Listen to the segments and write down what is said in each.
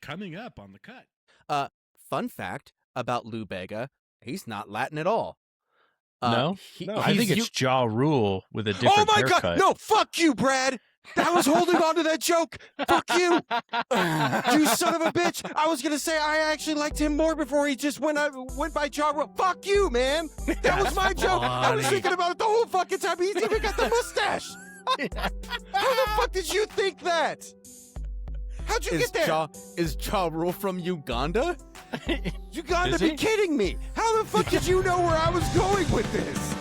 coming up on the cut. Fun fact about Lou Bega, he's not Latin at all. No? No. I think it's Ja Rule with a different haircut. God! No, fuck you, Brad! I was holding on to that joke. Fuck you, you son of a bitch! I was gonna say I actually liked him more before he just went by Ja Rule. Fuck you, man! That was my joke. I was thinking about it the whole fucking time. He's even got the mustache. How the fuck did you think that? How'd you get there? Is Ja Rule from Uganda? You gotta be kidding me! How the fuck did you know where I was going with this?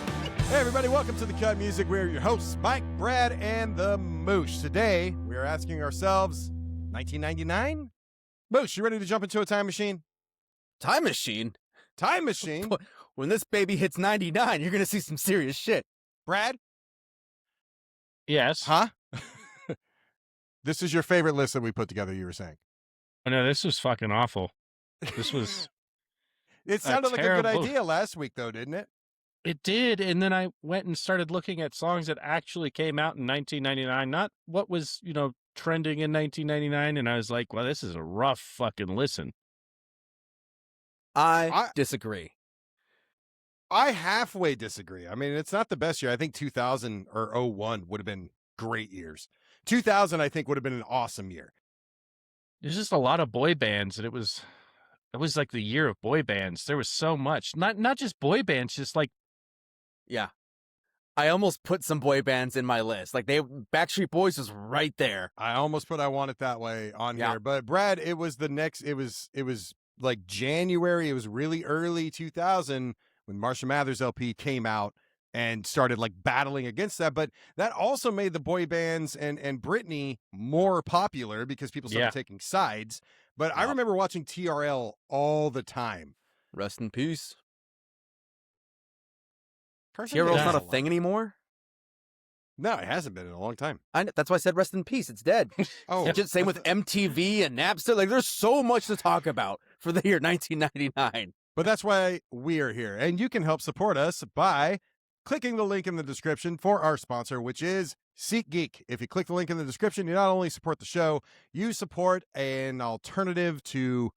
Hey everybody, welcome to The Cut Music. We're your hosts, Mike, Brad, and the Moosh. Today, we are asking ourselves, 1999? Moosh, you ready to jump into a time machine? Time machine? Time machine? When this baby hits 99, you're gonna see some serious shit. Brad? Yes. Huh? This is your favorite list that we put together, you were saying. Oh, no, this was fucking awful. This was... It sounded like a good idea last week, though, didn't it? It did, and then I went and started looking at songs that actually came out in 1999, not what was, trending in 1999, and I was like, well, this is a rough fucking listen. I disagree. I halfway disagree. I mean, it's not the best year. I think 2000 or 01 would have been great years. 2000, I think, would have been an awesome year. There's just a lot of boy bands, and it was like the year of boy bands. There was so much, not just boy bands, just like. Yeah. I almost put some boy bands in my list. Like Backstreet Boys was right there. I almost put I Want It That Way on here. But Brad, it was like January. It was really early 2000 when Marshall Mathers LP came out and started like battling against that. But that also made the boy bands and Britney more popular because people started taking sides. But I remember watching TRL all the time. Rest in peace. TRL's not a thing anymore? No, it hasn't been in a long time. That's why I said rest in peace. It's dead. Just same with MTV and Napster. Like, there's so much to talk about for the year 1999. But that's why we are here. And you can help support us by clicking the link in the description for our sponsor, which is SeatGeek. If you click the link in the description, you not only support the show, you support an alternative to,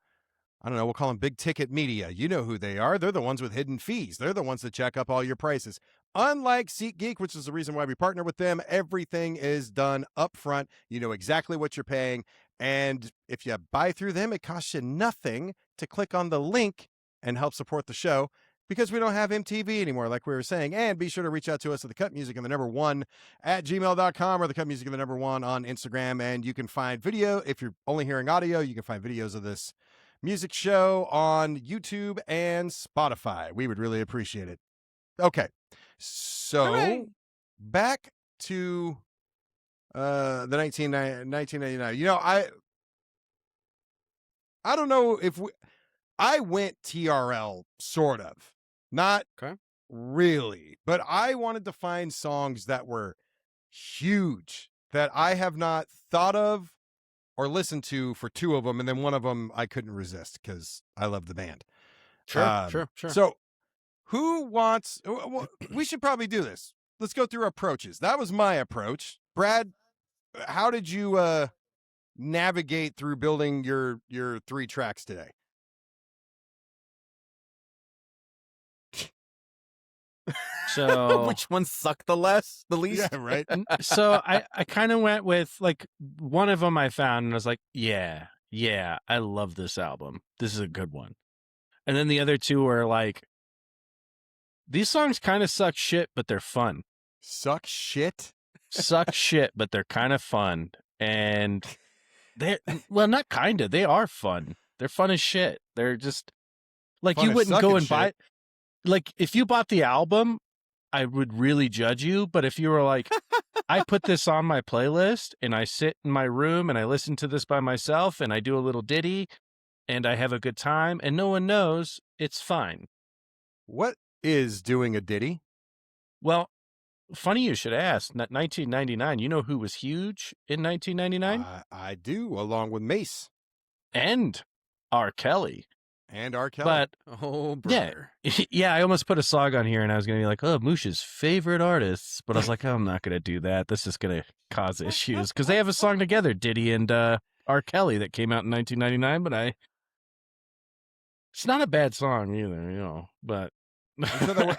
I don't know, we'll call them big ticket media. You know who they are. They're the ones with hidden fees. They're the ones that jack up all your prices. Unlike SeatGeek, which is the reason why we partner with them, everything is done up front. You know exactly what you're paying. And if you buy through them, it costs you nothing to click on the link and help support the show, because we don't have MTV anymore, like we were saying. And be sure to reach out to us at thecutmusic1 at gmail.com or thecutmusic1 on Instagram. And you can find video. If you're only hearing audio, you can find videos of this music show on YouTube and Spotify. We would really appreciate it. Okay. So back to the 1999. I don't know if I went TRL, sort of. Not really. But I wanted to find songs that were huge, that I have not thought of or listened to for two of them, and then one of them I couldn't resist because I love the band. Sure. So who wants... we should probably do this. Let's go through approaches. That was my approach. Brad, how did you navigate through building your 3 tracks today? So which one sucked the least? Yeah, right. So I kind of went with like one of them I found and I was like, yeah, I love this album. This is a good one. And then the other two were like, these songs kind of suck shit, but they're fun. Suck shit? Suck shit, but they're kind of fun. And not kind of, they are fun. They're fun as shit. They're just like, fun you wouldn't go and buy, shit. like if you bought the album, I would really judge you. But if you were like, I put this on my playlist and I sit in my room and I listen to this by myself and I do a little ditty and I have a good time and no one knows, it's fine. What is doing a ditty? Well, funny you should ask. 1999, you know who was huge in 1999? I do, along with Mace. And R. Kelly. And R. Kelly. But, oh, brother. Yeah, I almost put a song on here and I was going to be like, oh, Moosh's favorite artists. But I was like, oh, I'm not going to do that. This is going to cause issues. Because they have a song together, Diddy and R. R. Kelly that came out in 1999, but it's not a bad song either, but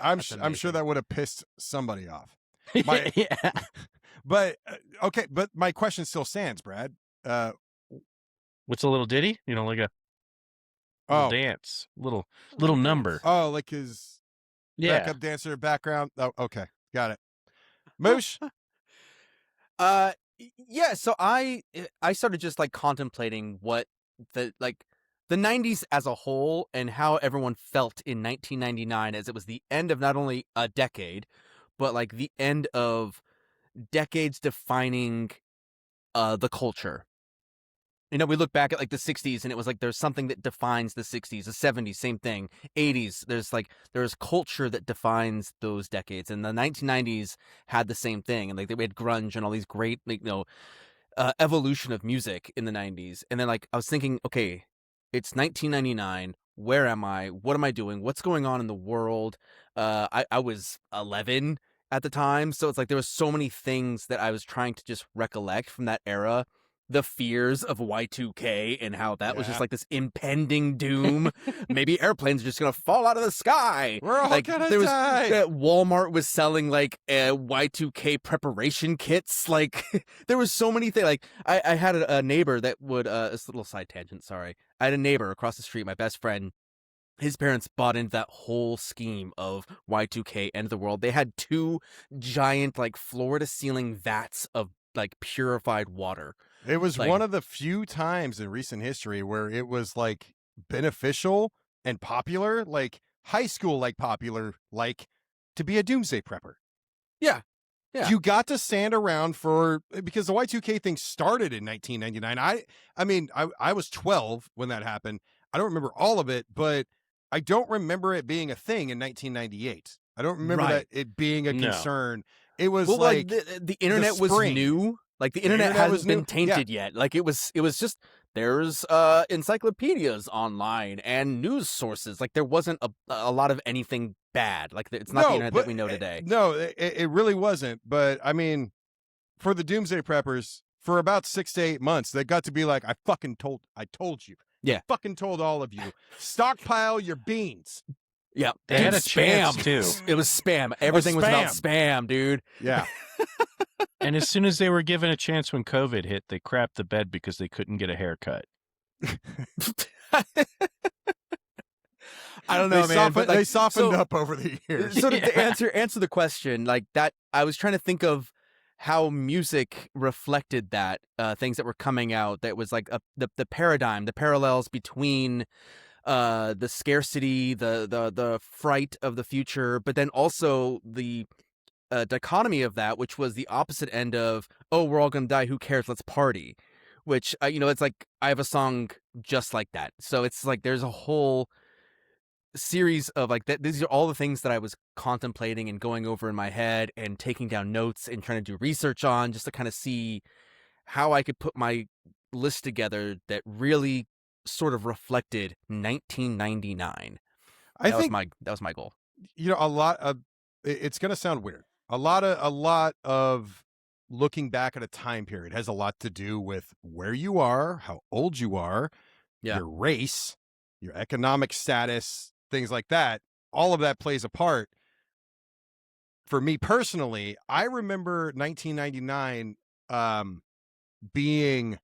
I'm sure that would have pissed somebody off. yeah. But okay, but my question still stands, Brad. What's a little ditty? Like a little dance, little number. Oh, like his backup dancer background. Oh, okay, got it. Moosh. Yeah. So I started just like contemplating what the 90s as a whole and how everyone felt in 1999 as it was the end of not only a decade, but like the end of decades defining the culture. We look back at like the 60s and it was like there's something that defines the 60s, the 70s, same thing. 80s, there's culture that defines those decades. And the 1990s had the same thing. And like we had grunge and all these great evolution of music in the 90s. And then like I was thinking, okay, it's 1999. Where am I? What am I doing? What's going on in the world? I was 11 at the time, so it's like there was so many things that I was trying to just recollect from that era. The fears of Y2K and how that was just like this impending doom. Maybe airplanes are just gonna fall out of the sky. We're all like gonna there was die. Walmart was selling like Y2K preparation kits. Like there was so many things. Like I had a neighbor that would it's a little side tangent, sorry. I had a neighbor across the street, my best friend. His parents bought into that whole scheme of Y2K, end of the world. They had 2 giant like floor to ceiling vats of like purified water. It was like, one of the few times in recent history where it was like beneficial and popular, like high school, like popular, like to be a doomsday prepper. Yeah. Yeah. You got to stand around because the Y2K thing started in 1999. I mean, I was 12 when that happened. I don't remember all of it, but I don't remember it being a thing in 1998. I don't remember that it being a concern. It was like the internet was new. Like the internet hasn't been tainted yet. Like it was just there's encyclopedias online and news sources. Like there wasn't a lot of anything bad. Like it's not the internet that we know today. No, it really wasn't. But I mean, for the doomsday preppers, for about 6 to 8 months, they got to be like, I told you. Yeah. I fucking told all of you. Stockpile your beans. Yeah. They had a chance too. It was spam. Everything was about spam, dude. Yeah. And as soon as they were given a chance when COVID hit, they crapped the bed because they couldn't get a haircut. I don't know, man. But they softened up over the years. So to answer the question, like that, I was trying to think of how music reflected that, things that were coming out. That was like the paradigm, the parallels between the scarcity, the fright of the future, but then also the dichotomy of that, which was the opposite end of, oh, we're all gonna die, who cares, let's party. Which it's like I have a song just like that. So it's like there's a whole series of like that. These are all the things that I was contemplating and going over in my head and taking down notes and trying to do research on, just to kind of see how I could put my list together that really sort of reflected 1999. That was my goal. A lot of it's going to sound weird. A lot of looking back at a time period has a lot to do with where you are, how old you are, your race, your economic status, things like that. All of that plays a part. For me personally, I remember 1999 being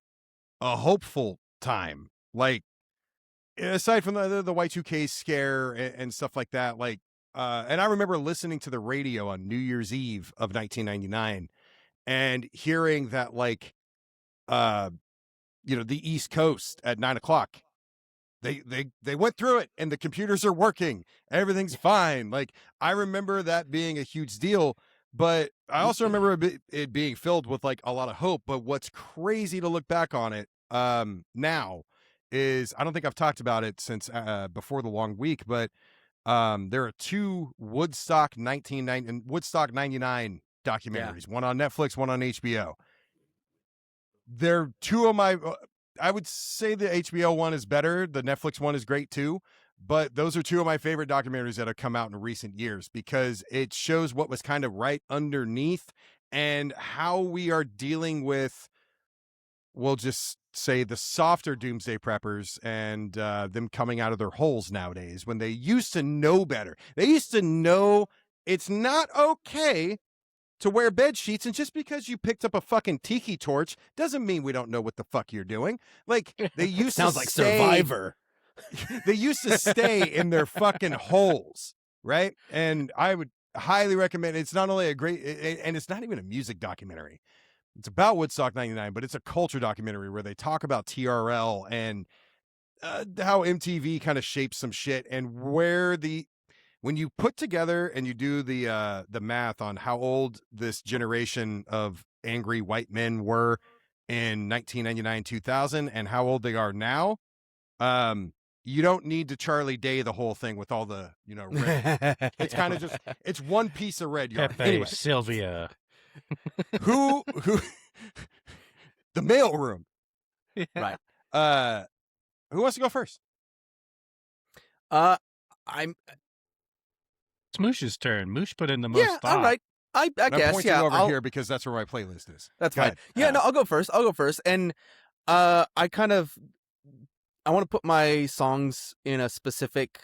a hopeful time. Like, aside from the Y2K scare and stuff like that, like, and I remember listening to the radio on New Year's Eve of 1999 and hearing that, like, the East Coast at 9:00, they went through it and the computers are working. Everything's fine. Like, I remember that being a huge deal, but I also remember it being filled with like a lot of hope. But what's crazy to look back on it now is, I don't think I've talked about it since before the long week, but there are 2 Woodstock 1990 and Woodstock 99 documentaries, one on Netflix, one on HBO. They're 2 of my, I would say the HBO one is better. The Netflix one is great too, but those are 2 of my favorite documentaries that have come out in recent years, because it shows what was kind of right underneath and how we are dealing with we'll just say the softer doomsday preppers and them coming out of their holes nowadays when they used to know better. They used to know it's not okay to wear bed sheets, and just because you picked up a fucking tiki torch doesn't mean we don't know what the fuck you're doing. Like they used Sounds to like stay, Survivor. they used to stay in their fucking holes, right? And I would highly recommend. It's not only a great, and it's not even a music documentary. It's about Woodstock 99, but it's a culture documentary where they talk about TRL and how MTV kind of shapes some shit, and where when you put together and you do the math on how old this generation of angry white men were in 1999, 2000, and how old they are now, you don't need to Charlie Day the whole thing with all the, red. It's kind of just, it's one piece of red yarn. Pepe, Anyway, Sylvia. who, the mailroom. Yeah. Right. Who wants to go first? I'm It's Moosh's turn. Moosh put in the most yeah. thought. All right. I I'm guess pointing yeah. over here because that's where my playlist is. That's Go fine. ahead. Yeah. No, I'll go first. And I want to put my songs in a specific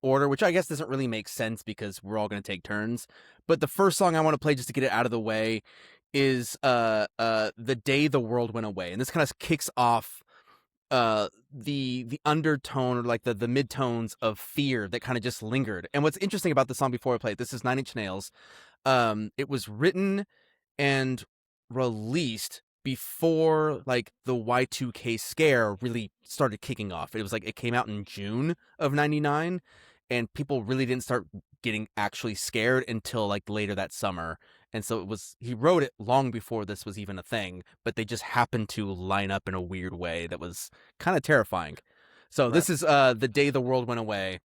order, which I guess doesn't really make sense because we're all going to take turns. But the first song I want to play, just to get it out of the way, is "The Day the World Went Away," and this kind of kicks off the undertone, or like the midtones of fear that kind of just lingered. And what's interesting about the song, before I play it, this is 9 Inch Nails. It was written and released before like the Y2K scare really started kicking off. It was like it came out in June of 99, and people really didn't start getting actually scared until like later that summer. And so he wrote it long before this was even a thing, but they just happened to line up in a weird way that was kind of terrifying. So Right. This is "The Day the World Went Away"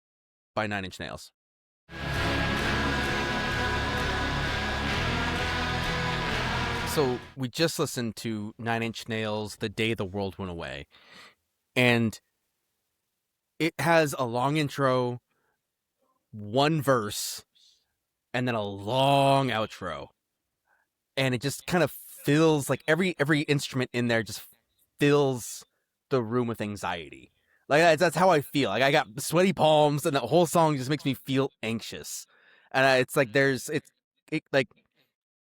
by 9 Inch Nails. So we just listened to 9 Inch Nails' "The Day the World Went Away," and it has a long intro, one verse, and then a long outro. And it just kind of fills, like every instrument in there just fills the room with anxiety. Like that's how I feel. Like I got sweaty palms, and the whole song just makes me feel anxious. And it's like like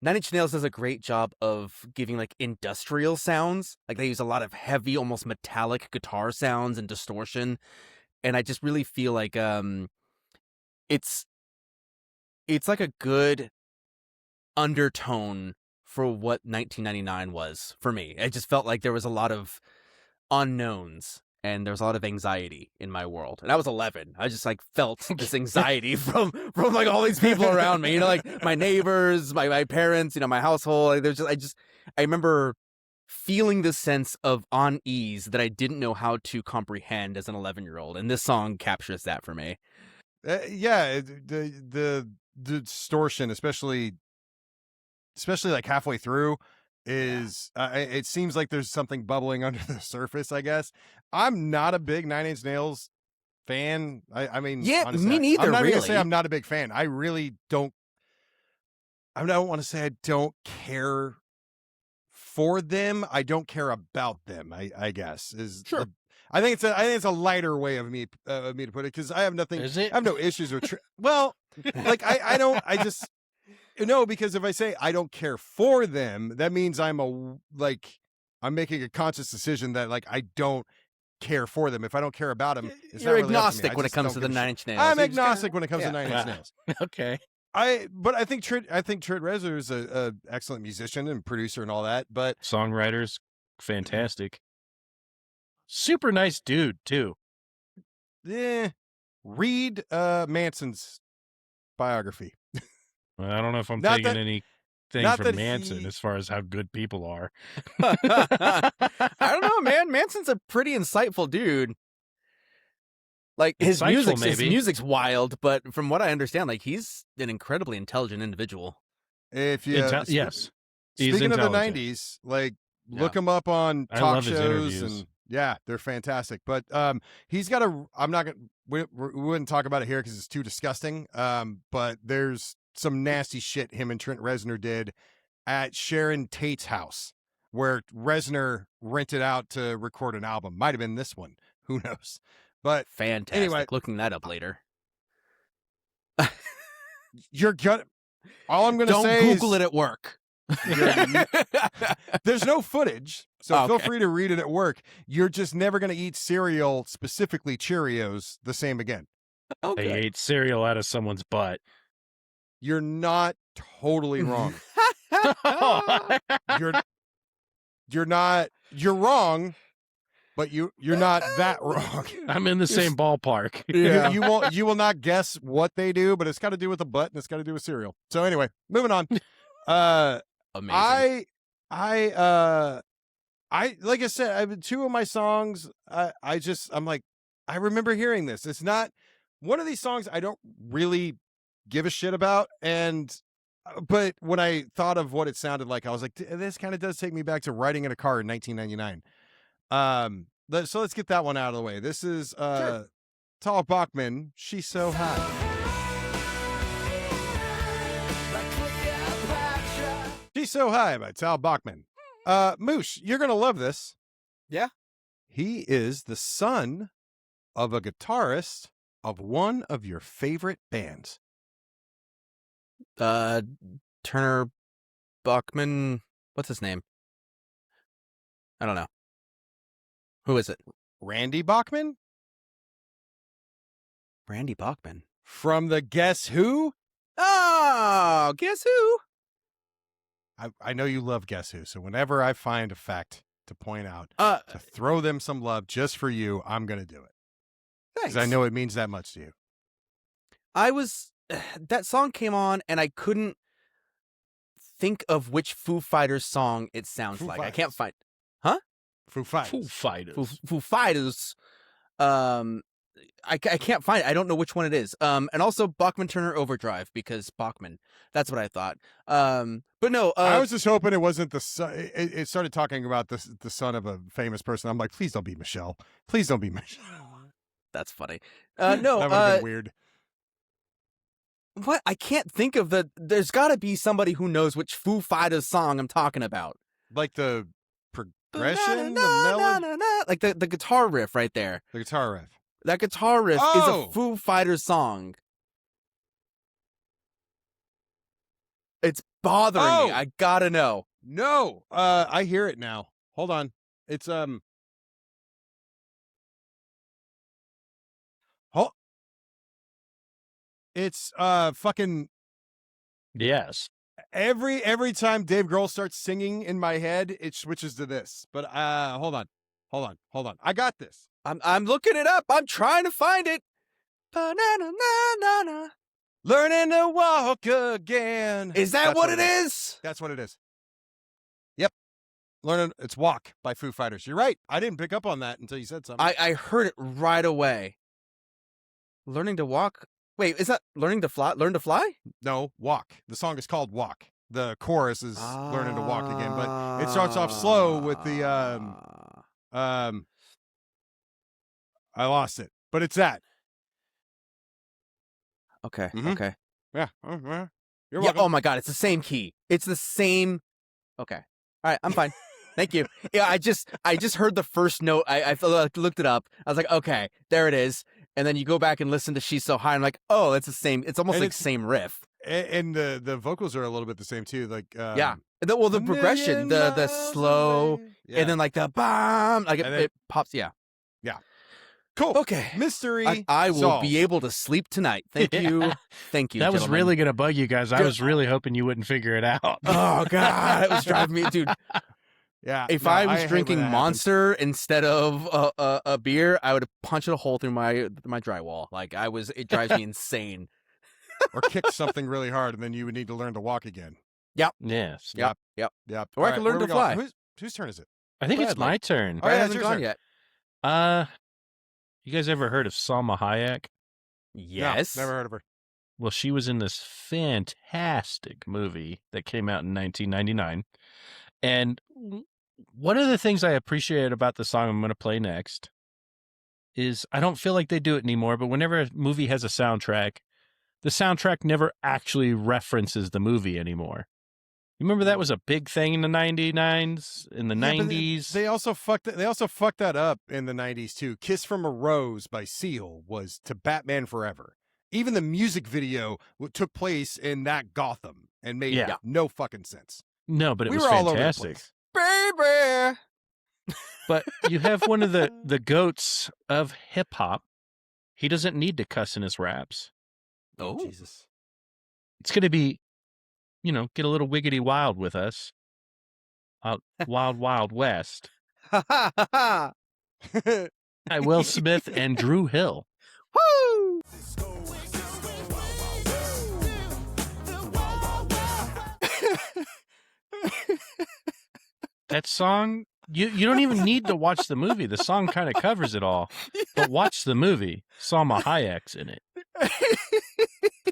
9 Inch Nails does a great job of giving like industrial sounds. Like they use a lot of heavy, almost metallic guitar sounds and distortion. And I just really feel like it's like a good undertone for what 1999 was for me. It just felt like there was a lot of unknowns and there was a lot of anxiety in my world. And I was 11. I just like felt this anxiety from like all these people around me, like my neighbors, my parents, my household. Like I remember feeling this sense of unease that I didn't know how to comprehend as an 11-year-old. And this song captures that for me. Yeah, the distortion, especially like halfway through, is it seems like there's something bubbling under the surface. I guess I'm not a big 9 Inch Nails fan. I mean, yeah, honestly, me neither. I'm not really. even gonna say I'm not a big fan. I really don't. I don't want to say I don't care for them. I don't care about them. I guess is Sure. I think it's a lighter way of me to put it, because I have nothing. Is it? I have no issues with. Well, like I don't. I just. No, because if I say I don't care for them, that means I'm making a conscious decision that like I don't care for them. If I don't care about them, it's You're not really up to me. agnostic I when it just comes don't to the give a 9 shit. Inch Nails. I'm You just agnostic kinda- when it comes to yeah. 9 Inch Nails. Okay. But I think Trent Reznor is a excellent musician and producer and all that. But Songwriters, fantastic. Super nice dude too. read Manson's biography. I don't know if I'm Not taking that- anything not from that Manson he- as far as how good people are. I don't know, man. Manson's a pretty insightful dude. Like his Insightful, maybe. music's wild, but from what I understand, like he's an incredibly intelligent individual. If you Yes. He's speaking of the intelligent. 90s, like Yeah. look him up on I talk love his shows, interviews. and yeah, they're fantastic. But he's got a. I'm not gonna. We wouldn't talk about it here because it's too disgusting. But there's some nasty shit him and Trent Reznor did at Sharon Tate's house where Reznor rented out to record an album. Might have been this one. Who knows? But Fantastic. anyway, Looking that up later. you're gonna. All I'm gonna Don't say Google is, it at work. there's no footage, so feel Okay. free to read it at work. You're just never gonna eat cereal, specifically Cheerios, the same again. I ate cereal out of someone's butt. You're not totally wrong. You're not. You're wrong, but you're not that wrong. I'm in the same ballpark. Yeah. You will not guess what they do, but it's got to do with a butt and it's got to do with cereal. So anyway, moving on. Amazing. I like I said, two of my songs. I'm like, I remember hearing this. It's not one of these songs I don't really give a shit about, but when I thought of what it sounded like, I was like, this kind of does take me back to riding in a car in 1999. So let's get that one out of the way. This is Tal Bachman, She's So High. She's So High by Tal Bachman. Moosh, you're going to love this. Yeah. He is the son of a guitarist of one of your favorite bands. Turner Buckman. What's his name? I don't know. Who is it? Randy Bachman? Randy Bachman. From the Guess Who? Oh, guess who? I know you love Guess Who, so whenever I find a fact to point out, to throw them some love just for you, I'm going to do it. Thanks. Because I know it means that much to you. That song came on and I couldn't think of which Foo Fighters song it sounds Foo like. Fighters. I can't find Foo Fighters. Foo Fighters. Foo Fighters. I can't find it. I don't know which one it is. And also Bachman Turner Overdrive because Bachman. That's what I thought. But no. I was just hoping it wasn't the son. It started talking about the son of a famous person. I'm like, please don't be Michelle. Please don't be Michelle. That's funny. No. That would have been weird. What? I can't think of there's got to be somebody who knows which Foo Fighters song I'm talking about. Like the progression, the melody, like the guitar riff right there. the guitar riff. That guitar riff is Oh! a Foo Fighters song. It's bothering me. Oh! I gotta know. No, I hear it now. Hold on. It's it's fucking Yes. every time Dave Grohl starts singing in my head, it switches to this. But hold on. I got this. I'm looking it up. I'm trying to find it. Ba-na-na-na-na-na. Learning to walk again. Is that That's what it is? That's what it is. Yep. It's Walk by Foo Fighters. You're right. I didn't pick up on that until you said something. I heard it right away. Learning to walk. Wait, is that learning to fly? Learn to fly? No, Walk. The song is called Walk. The chorus is Learning to Walk again, but it starts off slow with the I lost it, but it's that. Okay. Mhm. Okay. Yeah. You're Yeah. welcome. Oh my God! It's the same key. It's the same. Okay. All right. I'm fine. Thank you. Yeah. I just heard the first note. I looked it up. I was like, okay, there it is. And then you go back and listen to She's So High. I'm like, oh, it's the same. It's almost And like it's- same riff. And the vocals are a little bit the same too. Like Yeah. The "A progression, million the miles slow, away." Yeah. and then like the bomb, like And then- it pops. Yeah. Cool. Okay. Mystery. I will solved. be able to sleep tonight. Thank you. Thank you. That was gentlemen. really going to bug you guys. I Good. was really hoping you wouldn't figure it out. Oh God, it was driving me, dude. Yeah. If no, I was hate when drinking that happens. Monster instead of a beer, I would have punched a hole through my drywall. Like it drives me insane. or kick something really hard, and then you would need to learn to walk again. Yes. Yep. Yep. Or I can learn where to we going? fly. Whose turn is it? I think it's Bradley. my turn. Oh, Brad yeah, it's hasn't your gone turn. yet. You guys ever heard of Salma Hayek? Yes. No, never heard of her. Well, she was in this fantastic movie that came out in 1999. And one of the things I appreciate about the song I'm going to play next is I don't feel like they do it anymore, but whenever a movie has a soundtrack, the soundtrack never actually references the movie anymore. You remember that was a big thing in the 99s, in the 90s? They also fucked that up in the 90s too. Kiss from a Rose by Seal was to Batman Forever. Even the music video took place in that Gotham and made no fucking sense. No, but it we was were all over the fantastic. place. Baby. But you have one of the goats of hip hop. He doesn't need to cuss in his raps. Oh, Jesus. It's going to be, get a little wiggity wild with us. Wild, Wild West. Ha ha ha ha. By Will Smith and Drew Hill. Woo! That song, you don't even need to watch the movie. The song kind of covers it all. But watch the movie. Salma Hayek's in it.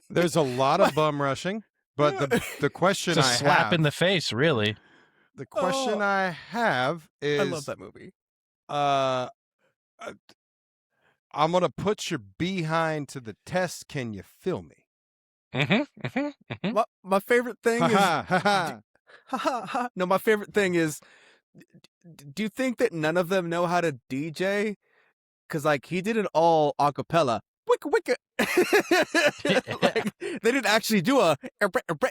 There's a lot of bum rushing, but the question It's a slap have, in the face, really. the question I have is, I love that movie. I'm gonna put your behind to the test. Can you feel me? My favorite thing is no. My favorite thing is. Do you think that none of them know how to DJ? Because like he did it all a cappella. Wicka wicka. Like, they didn't actually do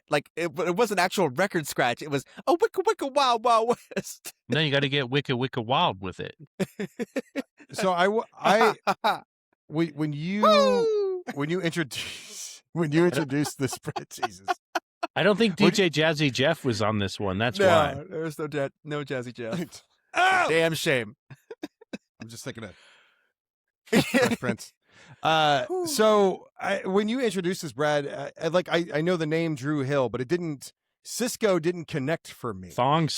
like it wasn't actual record scratch. It was a wicka wicka wild wild west. No, you got to get wicka wicka wild with it. So when you introduce this, Jesus. I don't think DJ Jazzy Jeff was on this one. That's why. There's no Jazzy Jeff. Oh! Damn shame. I'm just thinking of Fresh Prince. So when you introduced this, Brad, I know the name Drew Hill, but Cisco didn't connect for me. Song,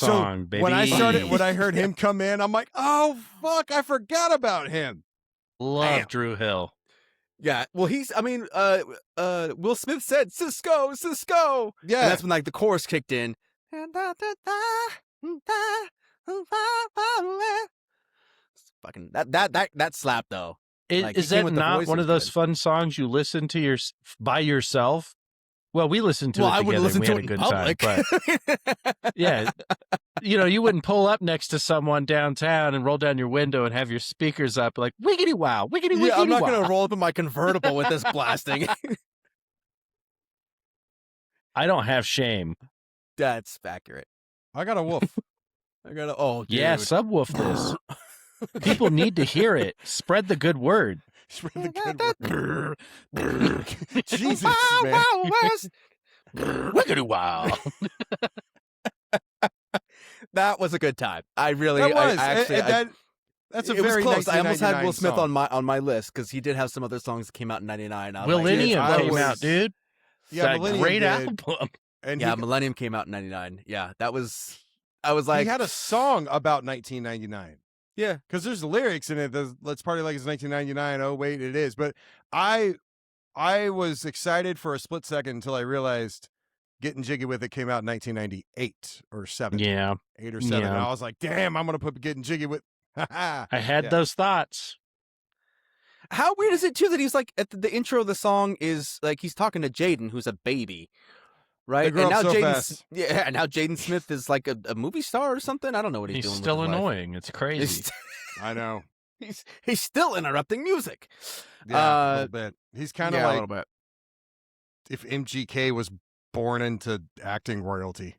baby. When I heard him come in, I'm like, oh fuck, I forgot about him. Love Drew Hill. Yeah, well, Will Smith said Cisco. Yeah, and that's when like the chorus kicked in. Fucking that slap though. Is that not one of those fun songs you listen to by yourself? Well, we listened to it together. And we had a good time. But yeah, you wouldn't pull up next to someone downtown and roll down your window and have your speakers up like wiggity wow, wiggity wiggity. Yeah, I'm not wow. gonna roll up in my convertible with this blasting. I don't have shame. That's accurate. I got a wolf. Dude. Yeah, subwoof this. People need to hear it. Spread the good word. Spread the good word. Jesus, man. Wiggity wow. That was a good time. I that's a it very was close. I almost had Will Smith song. on my list because he did have some other songs that came out in '99. Millennium came out, dude. Yeah, that Millennium great did. album. And Millennium came out in '99. Yeah, that was. I was like, he had a song about 1999. Yeah, because there's lyrics in it. Let's party like it's 1999. Oh wait, it is. But I was excited for a split second until I realized Getting Jiggy With It came out in 1998 or 7. Yeah, 8 or 7. And I was like, damn, I'm gonna put Getting Jiggy With. I had those thoughts. How weird is it too that he's like at the intro of the song is like he's talking to Jaden, who's a baby, right? They grow and up now so Jaden, fast. yeah, and now Jaden Smith is like a movie star or something. I don't know what he's doing. Still with his life. annoying. It's crazy. I know. He's still interrupting music. Yeah, a little bit. He's kind of a like little bit. if MGK was born into acting royalty.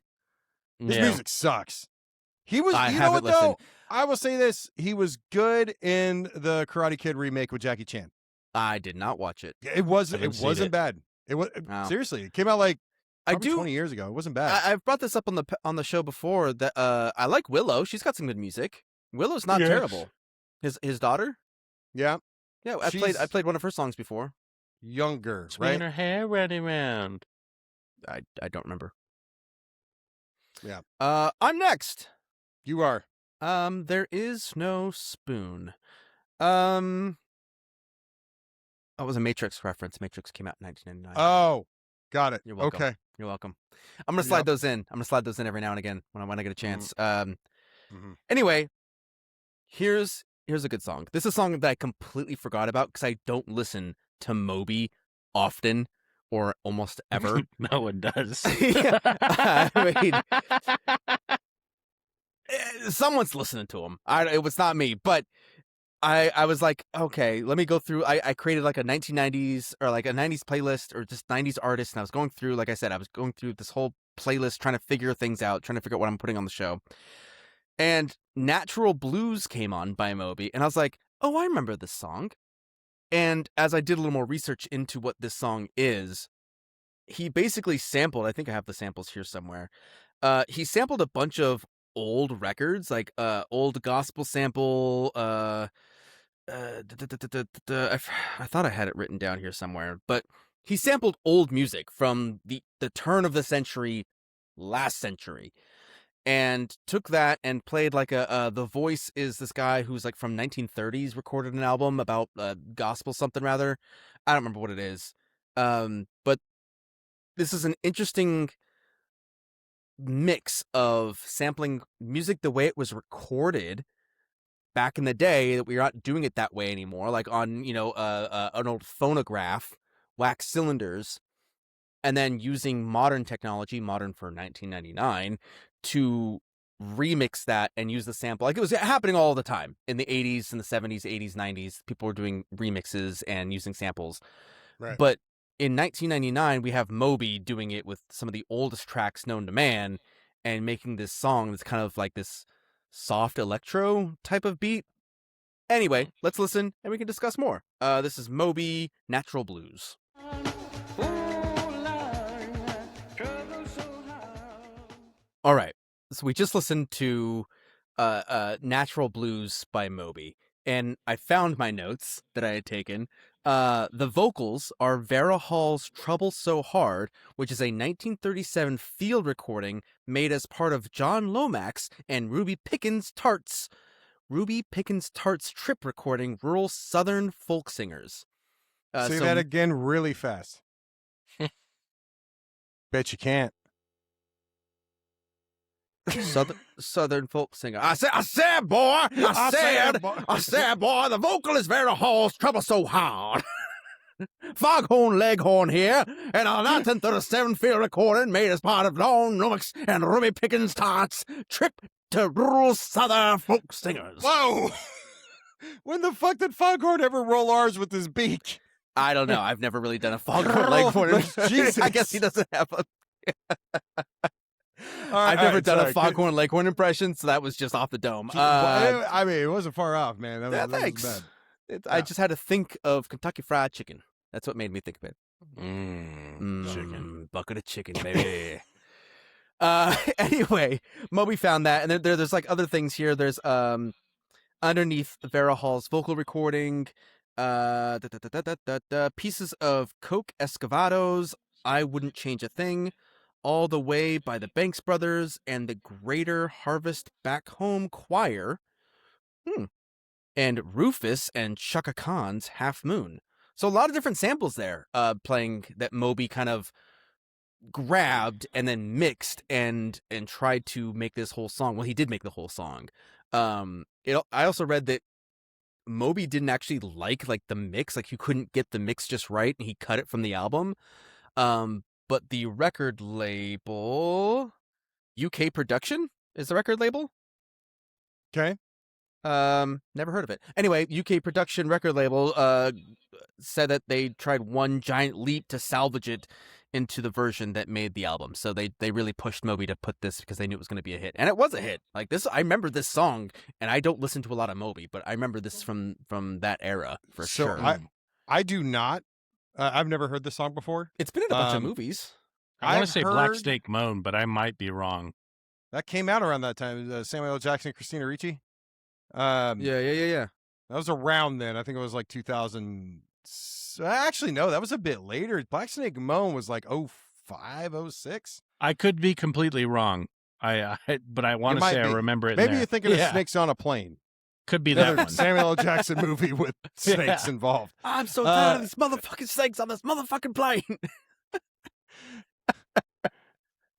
His Yeah. music sucks. He was. I You know haven't what listened. though? I will say this: he was good in the Karate Kid remake with Jackie Chan. I did not watch it. It wasn't. Haven't It seen wasn't it. bad. It was Wow. seriously. It came out like I probably do. 20 years ago. It wasn't bad. I've brought this up on the show before that I like Willow. She's got some good music. Willow's not Yes. terrible. His daughter. Yeah, Yeah, I played one of her songs before. younger, Swinging right? her hair running around. I don't remember. Yeah. I'm next. You are. There is no spoon. That was a Matrix reference. Matrix came out in 1999. Oh, got it. You're welcome. Okay. You're welcome. I'm gonna slide Yep. those in. I'm gonna slide those in every now and again when I get a chance. Mhm. Anyway, here's a good song. This is a song that I completely forgot about because I don't listen to Moby often or almost ever. No one does. Yeah, I mean, someone's listening to him. It was not me, but I was like, okay, let me go through. I created like a 1990s or like a 90s playlist or just 90s artists, and I was going through, like I said, I was going through this whole playlist trying to figure things out, trying to figure out what I'm putting on the show. And Natural Blues came on by Moby, and I was like, oh, I remember this song. And as I did a little more research into what this song is, he basically sampled, I think I have the samples here somewhere. He sampled a bunch of old records, like old gospel sample, I thought I had it written down here somewhere, but he sampled old music from the turn of the century, last century, and took that and played like the voice is this guy who's like from 1930s, recorded an album about gospel something rather. I don't remember what it is, but this is an interesting mix of sampling music the way it was recorded back in the day, that we're not doing it that way anymore, like on, an old phonograph, wax cylinders, and then using modern technology, modern for 1999, to remix that and use the sample. Like, it was happening all the time in the 80s and the 70s, 80s, 90s. People were doing remixes and using samples. Right. But in 1999, we have Moby doing it with some of the oldest tracks known to man and making this song that's kind of like this soft electro type of beat. Anyway, let's listen and we can discuss more. This is Moby, Natural Blues. All right, so we just listened to Natural Blues by Moby, and I found my notes that I had taken. The vocals are Vera Hall's Trouble So Hard, which is a 1937 field recording made as part of John Lomax and Ruby Pickens' Tarts trip recording Rural Southern Folk Singers. Say that again really fast. Bet you can't. Southern folk singer. I said, boy, the vocal is Vera Hall's Trouble So Hard. Foghorn Leghorn here, and a 1937 field recording made as part of John Lomax and Ruby Pickens' Tarts trip to Rural Southern Folk Singers. Whoa! When the fuck did Foghorn ever roll R's with his beak? I don't know. I've never really done a Foghorn Leghorn. Jesus. I guess he doesn't have a... I've never done a Foghorn Leghorn impression, so that was just off the dome. I mean, it wasn't far off, man. That thanks. was bad. I just had to think of Kentucky Fried Chicken. That's what made me think of it. Chicken. Bucket of chicken, baby. Anyway, Moby found that, and there's like other things here. There's underneath Vera Hall's vocal recording, pieces of Coke Escovados, I Wouldn't Change a Thing, All the Way by the Banks Brothers, and the Greater Harvest Back Home Choir, and Rufus and Chaka Khan's Half Moon. So a lot of different samples there, playing that Moby kind of grabbed and then mixed and tried to make this whole song. Well, he did make the whole song. I also read that Moby didn't actually like the mix, like he couldn't get the mix just right, and he cut it from the album. But the record label, UK Production is the record label. Okay. Never heard of it. Anyway, UK Production record label said that they tried one giant leap to salvage it into the version that made the album. So they really pushed Moby to put this because they knew it was going to be a hit, and it was a hit. Like this, I remember this song, and I don't listen to a lot of Moby, but I remember this from that era for sure. I do not. I've never heard this song before. It's been in a bunch of movies. I want to say Black Snake Moan, but I might be wrong. That came out around that time. Samuel L. Jackson, Christina Ricci. Yeah. That was around then. I think it was like 2000. Actually, no, that was a bit later. Black Snake Moan was like 05, 06. I could be completely wrong. But I want to say I remember it. Maybe you're thinking of Snakes on a Plane. Could be that one. Samuel L. Jackson movie with snakes involved. I'm so tired of these motherfucking snakes on this motherfucking plane.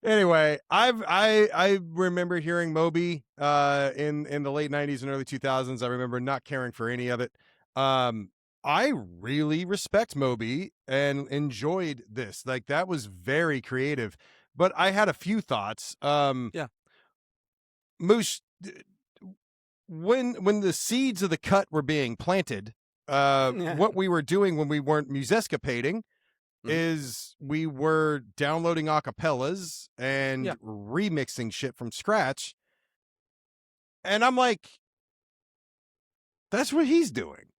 Anyway, I remember hearing Moby in the late 90s and early 2000s. I remember not caring for any of it. I really respect Moby and enjoyed this. Like, that was very creative. But I had a few thoughts. Yeah. Moose, when the seeds of the cut were being planted, what we were doing when we weren't musescapading is we were downloading acapellas and remixing shit from scratch. And I'm like, that's what he's doing.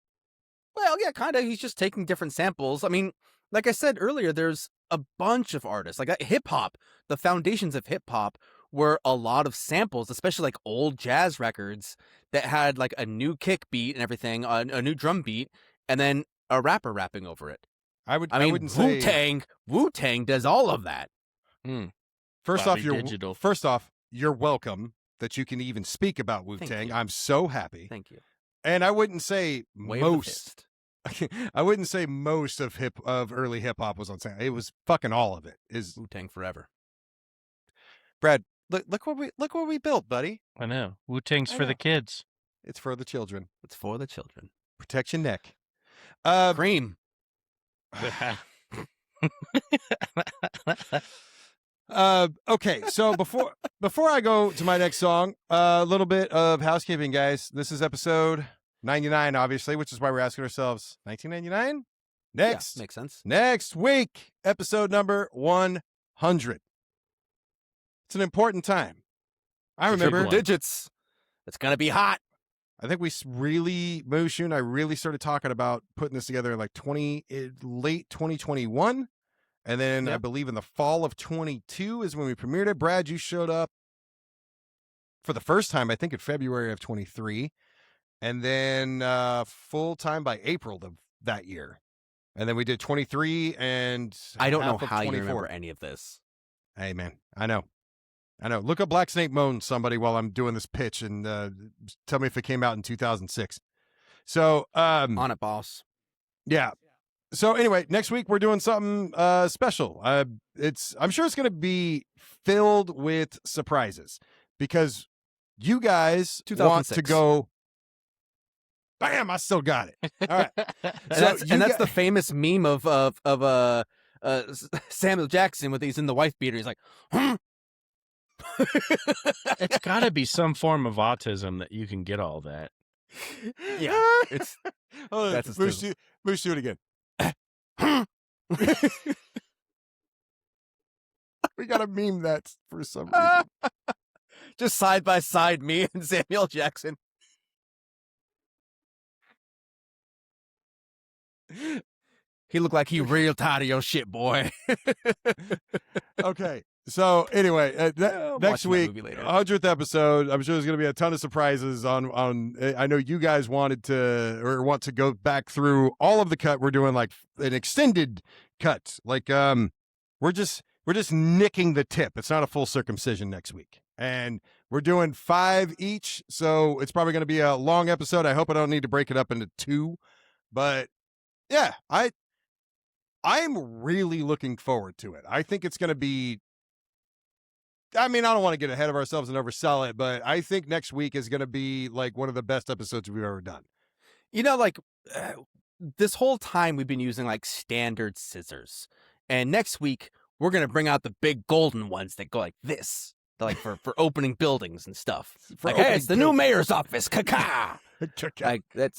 Well, yeah, kind of. He's just taking different samples. I mean, like I said earlier, there's a bunch of artists like hip hop. The foundations of hip hop were a lot of samples, especially like old jazz records that had like a new kick beat and everything, a new drum beat, and then a rapper rapping over it. I mean, wouldn't say Wu-Tang does all of that. First Bobby off, you're Digital. First off, you're welcome that you can even speak about Wu-Tang. I'm so happy. Thank you. And I wouldn't say Wave the most. fist. I wouldn't say most of early hip hop was on sound. It was fucking all of it. Is Wu-Tang forever. Brad, look what we built, buddy. I know. Wu-Tang's for the kids. It's for the children. It's for the children. Protect your neck. Cream. Okay, so before I go to my next song, a little bit of housekeeping, guys. This is episode 99, obviously, which is why we're asking ourselves 1999. Next, makes sense. Next week, episode number 100. It's an important time. I remember triple digits. It's gonna be hot. I think we really, Mushu and I really started talking about putting this together in like late 2021. And then I believe in the fall of 22 is when we premiered it. Brad, you showed up for the first time, I think in February of 23. And then full time by April of that year. And then we did 23 and I don't know half of how 24. you remember any of this. Hey, man, I know. Look up Black Snake Moan, somebody, while I'm doing this pitch, and tell me if it came out in 2006. So, On it, boss. Yeah. So anyway, next week we're doing something special. I'm sure it's going to be filled with surprises because you guys want to go. Bam! I still got it. All right. And that's the famous meme of Samuel Jackson with he's in the wife beater. He's like, It's got to be some form of autism that you can get all that. Yeah, it's that's Moose, do it again. We gotta meme that for some reason. Just side by side, me and Samuel Jackson. He looked like he real tired of your shit, boy. Okay. So anyway, next week, movie later. 100th episode. I'm sure there's going to be a ton of surprises on. I know you guys want to go back through all of the cut. We're doing like an extended cut. Like we're just nicking the tip. It's not a full circumcision next week, and we're doing 5 each. So it's probably going to be a long episode. I hope I don't need to break it up into 2, but yeah, I'm really looking forward to it. I think it's going to be. I mean, I don't want to get ahead of ourselves and oversell it, but I think next week is going to be like one of the best episodes we've ever done. You know, like this whole time we've been using like standard scissors, and next week we're gonna bring out the big golden ones that go like this, like for opening buildings and stuff. Like, hey, it's the new mayor's office, caca. Like that's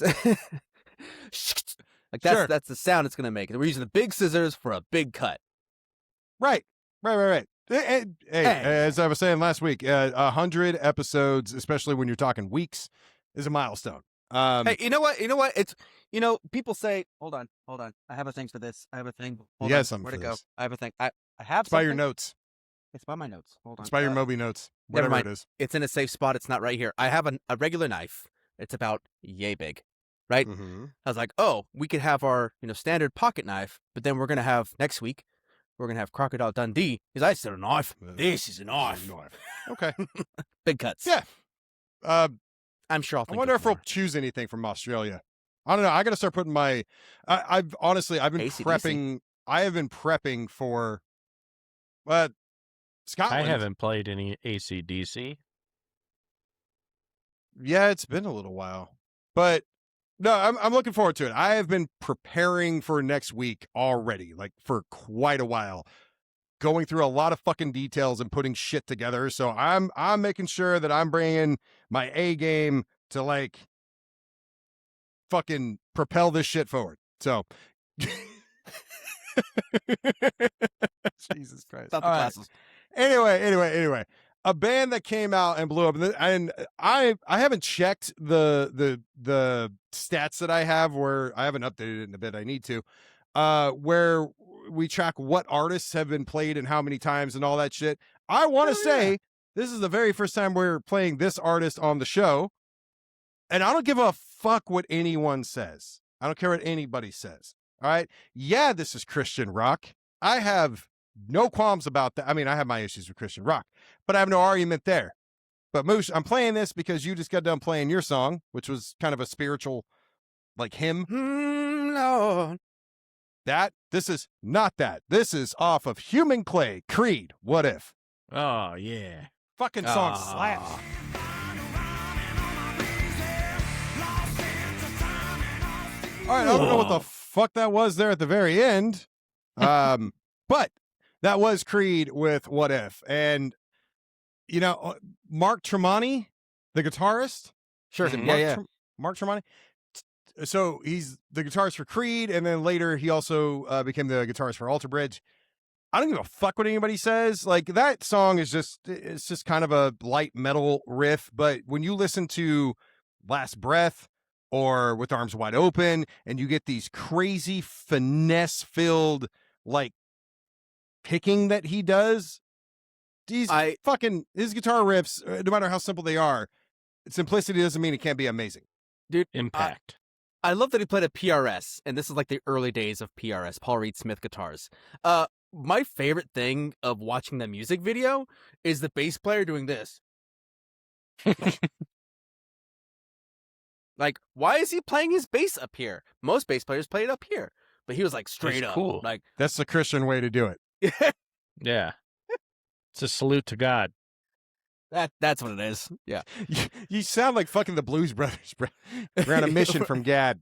like that's the sound it's gonna make. We're using the big scissors for a big cut. Right. Hey, as I was saying last week, 100 episodes, especially when you're talking weeks, is a milestone. Hey, you know what? It's people say, hold on. I have a thing for this. I have a thing. Hold on. Something Where'd it for go? this. I have a thing. I have. It's by your something. notes. It's by my notes. Hold on. It's by your Moby notes. Never Whatever mind. it is. It's in a safe spot. It's not right here. I have a regular knife. It's about yay big, right? Mm-hmm. I was like, oh, we could have our standard pocket knife, but then we're gonna have next week. We're gonna have Crocodile Dundee. Because I said a knife. This is a knife. Okay. Big cuts. Yeah. I'm sure. I wonder if we'll choose anything from Australia. I don't know. I got to start putting my. I've been AC/DC. prepping. I have been prepping for. Scotland. I haven't played any AC/DC. Yeah, it's been a little while, but No, I'm looking forward to it. I have been preparing for next week already, like for quite a while, going through a lot of fucking details and putting shit together. So I'm making sure that I'm bringing my A game to like fucking propel this shit forward. So Jesus Christ. Stop the All right. classes. Anyway, a band that came out and blew up, and I haven't checked the stats that I have, where I haven't updated it in a bit. I need to, where we track what artists have been played and how many times and all that shit. I want to say this is the very first time we're playing this artist on the show, and I don't give a fuck what anyone says. I don't care what anybody says. All right. Yeah, this is Christian rock. I have no qualms about that. I mean, I have my issues with Christian rock, but I have no argument there. But Moosh, I'm playing this because you just got done playing your song, which was kind of a spiritual, like, hymn. Lord. This is not that. This is off of Human Clay, Creed, What If. Oh, yeah. Fucking song slaps. All right, I don't know what the fuck that was there at the very end. But that was Creed with What If. And, you know, Mark Tremonti, the guitarist. Sure. Is it Yeah, Mark Tremonti. So he's the guitarist for Creed, and then later he also became the guitarist for Alter Bridge. I don't give a fuck what anybody says. Like, that song is it's just kind of a light metal riff. But when you listen to Last Breath or With Arms Wide Open, and you get these crazy finesse-filled, like, picking that he does, his guitar riffs, no matter how simple they are, simplicity doesn't mean it can't be amazing. Dude, Impact. I love that he played a PRS, and this is like the early days of PRS, Paul Reed Smith guitars. My favorite thing of watching the music video is the bass player doing this. Like, why is he playing his bass up here? Most bass players play it up here, but he was like straight up. Cool. Like, That's the Christian way to do it. Yeah. It's a salute to God. that's what it is. Yeah. You sound like fucking the Blues Brothers, bro. We're on a mission from Gad.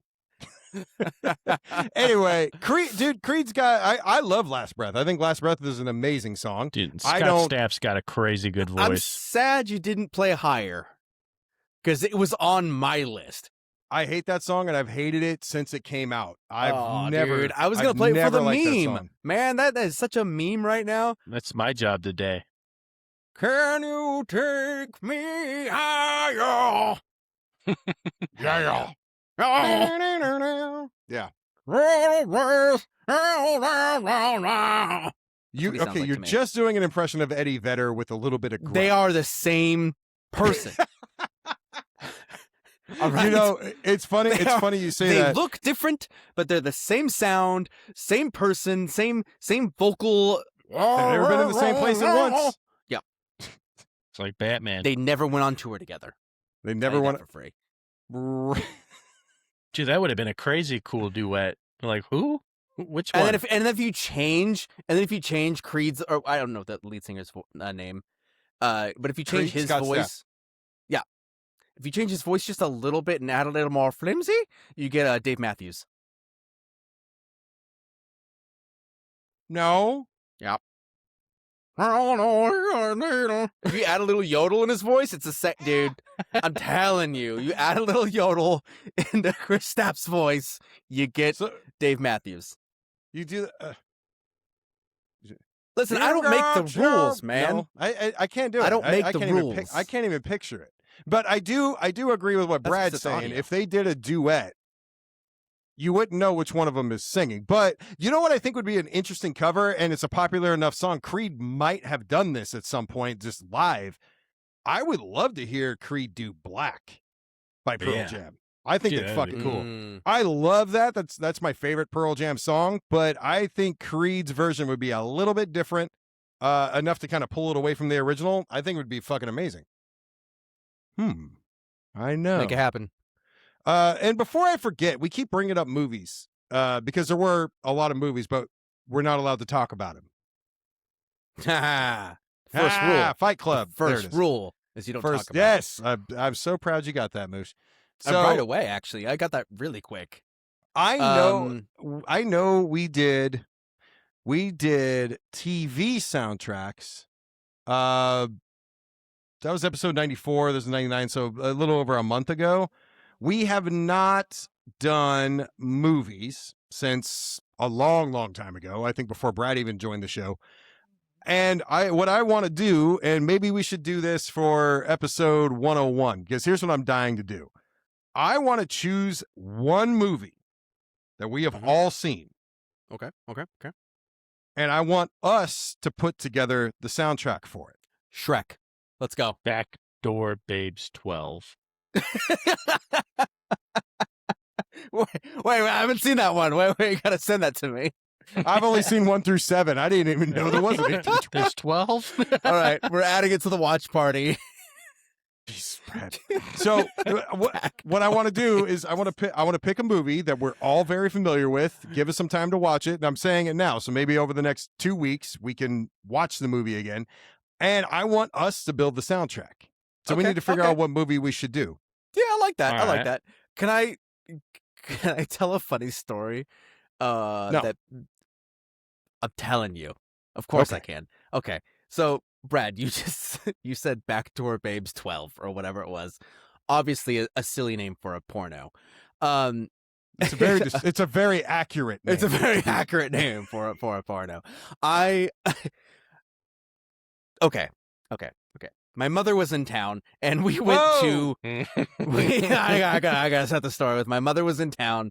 Anyway, Creed's got. I love Last Breath. I think Last Breath is an amazing song. Dude, Scott Stapp's got a crazy good voice. I'm sad you didn't play higher, because it was on my list. I hate that song, and I've hated it since it came out. Dude, I was gonna play it for the meme. Man, that is such a meme right now. That's my job today. Can you take me higher? Yeah. Oh. Yeah. You're just doing an impression of Eddie Vedder with a little bit of grunt. They are the same person. All right. You know, it's funny. Funny you say that. They look different, but they're the same sound, same person, same vocal. They've never been in the same place at once. Yeah. It's like Batman. They never went on tour together. They never went for free. Dude, that would have been a crazy cool duet. Like, who? Which one? And then if you change Creed's, or I don't know the lead singer's name, but if you change his voice, yeah, if you change his voice just a little bit and add a little more flimsy, you get Dave Matthews. No. Yeah. If you add a little yodel in his voice, it's a dude. I'm telling you, you add a little yodel into Chris Stapp's voice, you get Dave Matthews. You do. Listen, I don't make the rules, man. No, I can't do it. I don't make the rules. I can't even picture it. But I do agree with what Brad's saying. Audio. If they did a duet, you wouldn't know which one of them is singing. But you know what I think would be an interesting cover, and it's a popular enough song. Creed might have done this at some point, just live. I would love to hear Creed do Black by Pearl Jam. I think that's fucking cool. I love that. That's my favorite Pearl Jam song, but I think Creed's version would be a little bit different, enough to kind of pull it away from the original. I think it would be fucking amazing. I know. Make it happen. And before I forget, we keep bringing up movies, because there were a lot of movies, but we're not allowed to talk about them. First rule. Fight Club. First rule is you don't talk about Yes. I'm so proud you got that, Moosh. So right away, actually. I got that really quick. I know we did TV soundtracks. That was episode 94. This is 99, so a little over a month ago. We have not done movies since a long, long time ago. I think before Brad even joined the show. And what I want to do, and maybe we should do this for episode 101, because here's what I'm dying to do. I want to choose one movie that we have all seen. Okay. And I want us to put together the soundtrack for it. Shrek. Let's go. Backdoor Babes 12. Wait, I haven't seen that one. Wait, you gotta send that to me. I've only seen 1 through 7. I didn't even know there was an 18. There's 12? All right, we're adding it to the watch party. Jeez, Brad. So what I want to do is I want to pick a movie that we're all very familiar with. Give us some time to watch it. And I'm saying it now, so maybe over the next 2 weeks we can watch the movie again. And I want us to build the soundtrack. So we need to figure out what movie we should do. Yeah, I like that. All I like right. that. Can I tell a funny story? No. That I'm telling you. Of course I can. Okay. So, Brad, you said Backdoor Babes 12 or whatever it was. Obviously a silly name for a porno. It's a very accurate name. It's a very accurate name for a porno. Okay. My mother was in town, and we went to. I gotta set the story with. My mother was in town,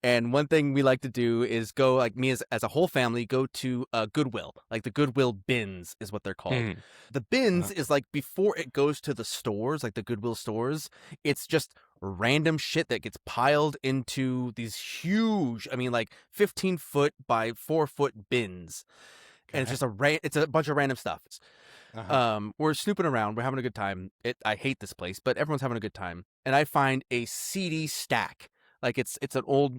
and one thing we like to do is go, like me as a whole family, go to Goodwill. Like the Goodwill bins is what they're called. The bins is like before it goes to the stores, like the Goodwill stores. It's just random shit that gets piled into these huge, like 15-foot by 4-foot bins. And it's just it's a bunch of random stuff. We're snooping around. We're having a good time. I hate this place, but everyone's having a good time. And I find a CD stack. Like it's an old.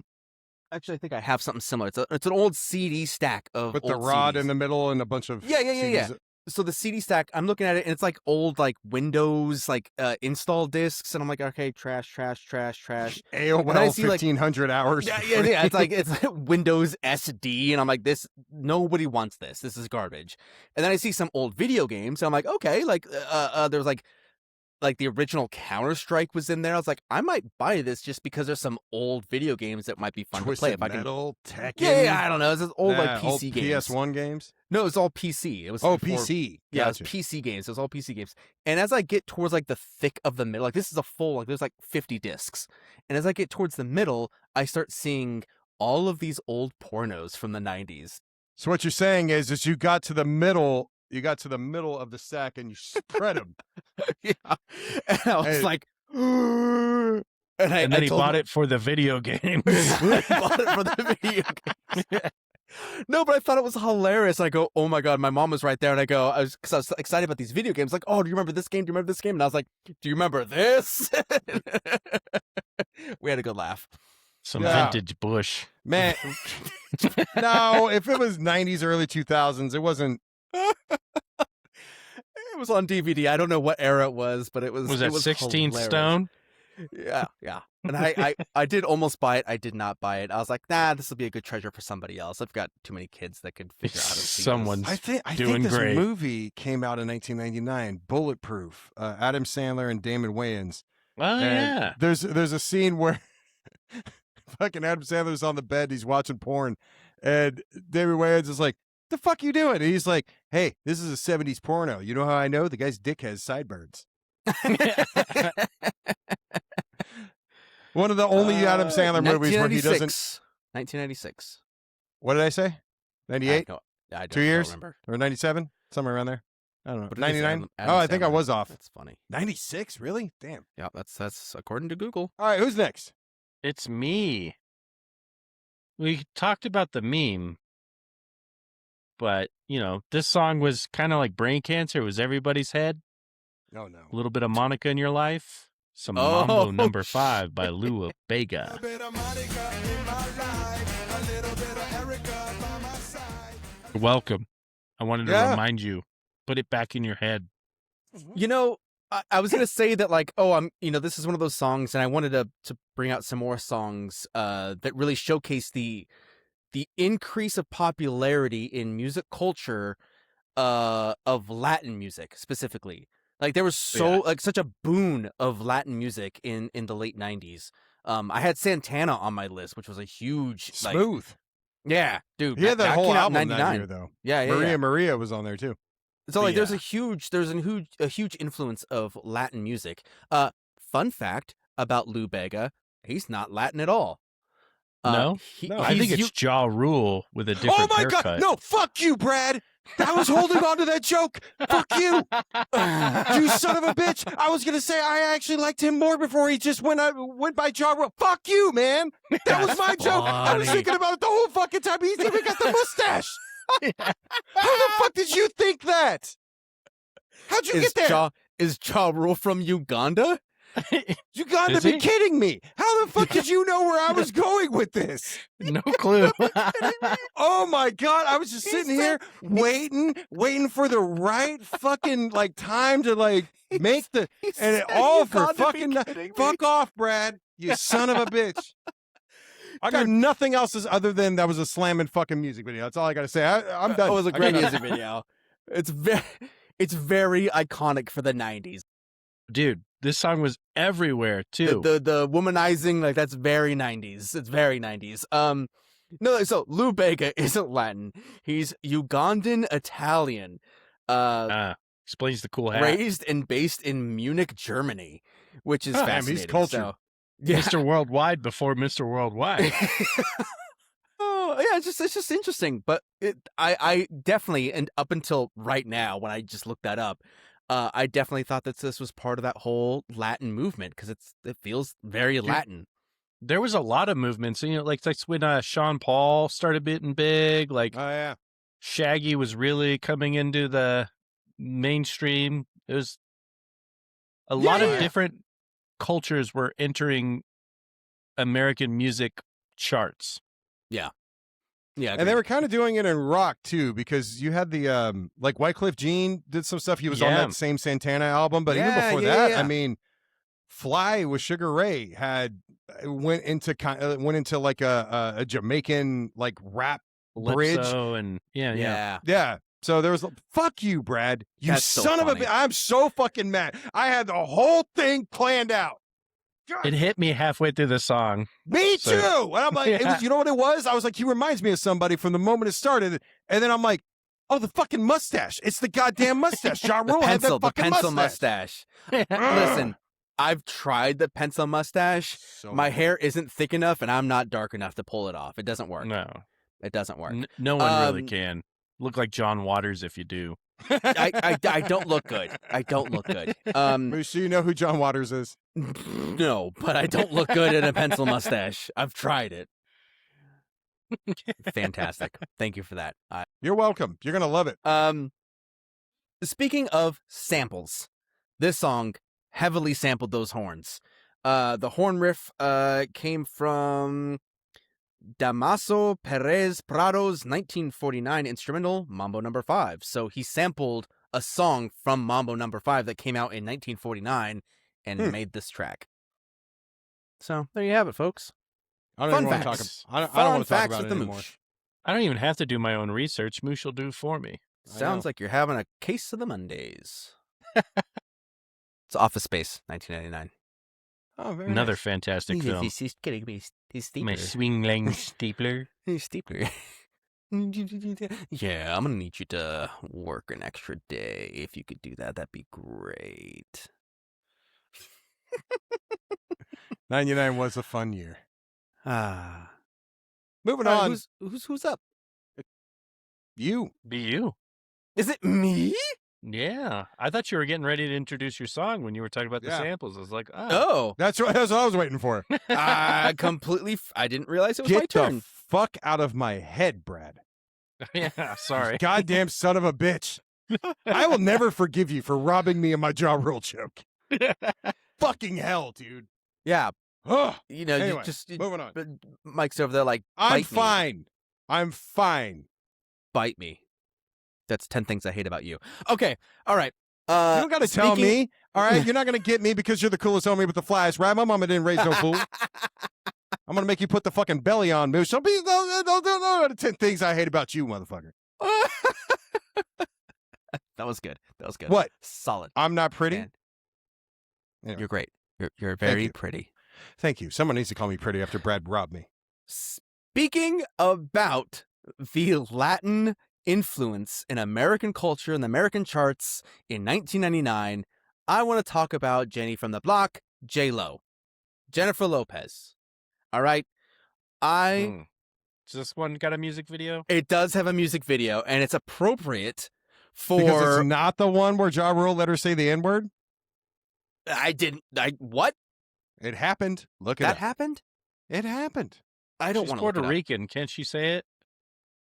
Actually, I think I have something similar. It's an old CD stack of with old the rod CDs. in the middle and a bunch of CDs. So the CD stack, I'm looking at it, and it's like old, like Windows, like install discs, and I'm like, okay, trash. AOL And I see, 1500 hours. Yeah. It's like Windows SD, and I'm like, nobody wants this. This is garbage. And then I see some old video games, and I'm like, okay, like there's like the original Counter-Strike was in there. I was like, I might buy this just because there's some old video games that might be fun to play. If I can, Tekken. yeah, I don't know. It's just old like PC old games. PS1 games. No, it was all PC. It was PC. Yeah, Gotcha. it was PC games. It was all PC games. And as I get towards like the thick of the middle, like this is a full, like there's like 50 discs. And as I get towards the middle, I start seeing all of these old pornos from the 90s. So what you're saying is you got to the middle of the stack and you spread them. Yeah. And I was like, and then he bought it for the video games. I bought it for the video games. No, but I thought it was hilarious. I go, oh my God, my mom was right there. And because I was excited about these video games. Like, oh, do you remember this game? Do you remember this game? And I was like, do you remember this? We had a good laugh. Some vintage Bush. Man, no, if it was 90s, early 2000s, it wasn't. It was on DVD. I don't know what era it was, but it was. Was that 16th hilarious. Stone? Yeah. And I did almost buy it. I did not buy it. I was like, nah, this will be a good treasure for somebody else. I've got too many kids that could figure out how to see Someone's this. I doing think this great. movie came out in 1999, Bulletproof, Adam Sandler and Damon Wayans. Oh, yeah. There's a scene where fucking Adam Sandler's on the bed, he's watching porn, and Damon Wayans is like, the fuck you doing? And he's like, hey, this is a 70s porno. You know how I know? The guy's dick has sideburns. One of the only Adam Sandler movies where he doesn't. 1996. What did I say? 98? I 2 years? don't remember. Or 97? Somewhere around there. I don't know. But it is 99? Adam Oh, I think I Sandler. was off. That's funny. 96? Really? Damn. Yeah, that's according to Google. All right, who's next? It's me. We talked about the meme, but, this song was kind of like brain cancer. It was everybody's head. Oh, no. A little bit of Monica in your life. Some Oh, Mambo number 5 by Lua Vega. You're welcome. I wanted to remind you. Put it back in your head. You know, I was gonna say that, like, this is one of those songs, and I wanted to bring out some more songs that really showcase the increase of popularity in music culture of Latin music specifically. Like, there was such a boon of Latin music in the late 90s. I had Santana on my list, which was a huge Smooth. Yeah, dude. He had that whole came out in album that 99. year, though. Yeah. Maria was on there too. So like, there's Yeah. a huge influence of Latin music. Fun fact about Lou Bega: he's not Latin at all. No? I think it's Ja Rule with a different Oh my haircut. God! No, fuck you, Brad. I was holding on to that joke. Fuck you, you son of a bitch. I was gonna say I actually liked him more before he just went by Ja Rule. Fuck you, man. That was my joke. I was thinking about it the whole fucking time. He's even got the mustache. How the fuck did you think that? How'd you get there? Is Ja Rule from Uganda? Uganda, be kidding me. How the fuck did you know where I was going with this? No clue. Oh my God. I was just sitting here waiting for the right fucking like time to like make the, and it all for fucking, fuck off, Brad, you son of a bitch. I got nothing else other than that was a slamming fucking music video. That's all I got to say. I'm done. It was a great music video. It's very iconic for the 90s. Dude, this song was everywhere too. The womanizing, like, that's very 90s. It's very 90s. No, so Lou Bega isn't Latin. He's Ugandan Italian. Explains the cool hat. Raised and based in Munich, Germany, which is fascinating. He's cultured. So, yeah. Mr. Worldwide before Mr. Worldwide. Oh yeah, it's just interesting. But I definitely, and up until right now, when I just looked that up, I definitely thought that this was part of that whole Latin movement because it feels very Latin. There was a lot of movements, like that's when Sean Paul started getting big. Like, oh yeah, Shaggy was really coming into the mainstream. It was a lot of different cultures were entering American music charts. Yeah, and they were kind of doing it in rock too, because you had the like Wycliffe Jean did some stuff. He was on that same Santana album, but even before that, I mean, Fly with Sugar Ray went into like a Jamaican like rap bridge, and yeah. So there was fuck you, Brad. You son of a bitch. I'm so fucking mad. I had the whole thing planned out. It hit me halfway through the song. Me too. And I'm like, you know what it was? I was like, he reminds me of somebody from the moment it started. And then I'm like, oh, the fucking mustache. It's the goddamn mustache. Ja Rule had that fucking pencil mustache. Listen, I've tried the pencil mustache. My hair isn't thick enough, and I'm not dark enough to pull it off. It doesn't work. No. It doesn't work. No one really can. Look like John Waters if you do. I don't look good. I don't look good. So you know who John Waters is? No, but I don't look good in a pencil mustache. I've tried it. Fantastic. Thank you for that. You're welcome. You're gonna love it. Speaking of samples, this song heavily sampled those horns. The horn riff came from Damaso Perez Prado's 1949 instrumental Mambo No. 5. So he sampled a song from Mambo No. 5 that came out in 1949 and made this track. So there you have it, folks. I don't want to talk about it anymore. I don't even have to do my own research. Moosh will do for me. Sounds like you're having a case of the Mondays. It's Office Space, 1999. Oh, very Another nice. fantastic film. He's kidding me. He's Steepler. My swingling stapler. He's Steepler. Yeah, I'm gonna need you to work an extra day. If you could do that, that'd be great. 99 was a fun year. Moving right, on. Who's up? You. Be you. Is it me? Yeah. I thought you were getting ready to introduce your song when you were talking about the samples. I was like, oh. That's what I was waiting for. I didn't realize it was my turn. Get the fuck out of my head, Brad. Yeah, sorry. Goddamn son of a bitch. I will never forgive you for robbing me of my Ja Rule joke. Fucking hell, dude. Yeah. Ugh. You know, Anyway, just moving on. But Mike's over there like, I'm bite fine. Me. I'm fine. Bite me. That's 10 things I hate about you. Okay. All right. You don't got to tell me. All right, you're not gonna get me because you're the coolest homie with the flash, right? My mama didn't raise no fool. I'm gonna make you put the fucking belly on, Moosh. Don't be no 10 things I hate about you, motherfucker. That was good. That was good. What? Solid. I'm not pretty. Man. Anyway. You're great. You're very you. pretty. Thank you. Someone needs to call me pretty after Brad robbed me. Speaking about the Latin influence in American culture and the American charts in 1999, I want to talk about Jenny from the Block, J-Lo, Jennifer Lopez. All right. Does this one got a music video? It does have a music video, and it's appropriate for. Because it's not the one where Ja Rule let her say the N-word? What? It happened. Look at That it. happened? It happened. I don't She's want to. Puerto Rican. Can't she say it?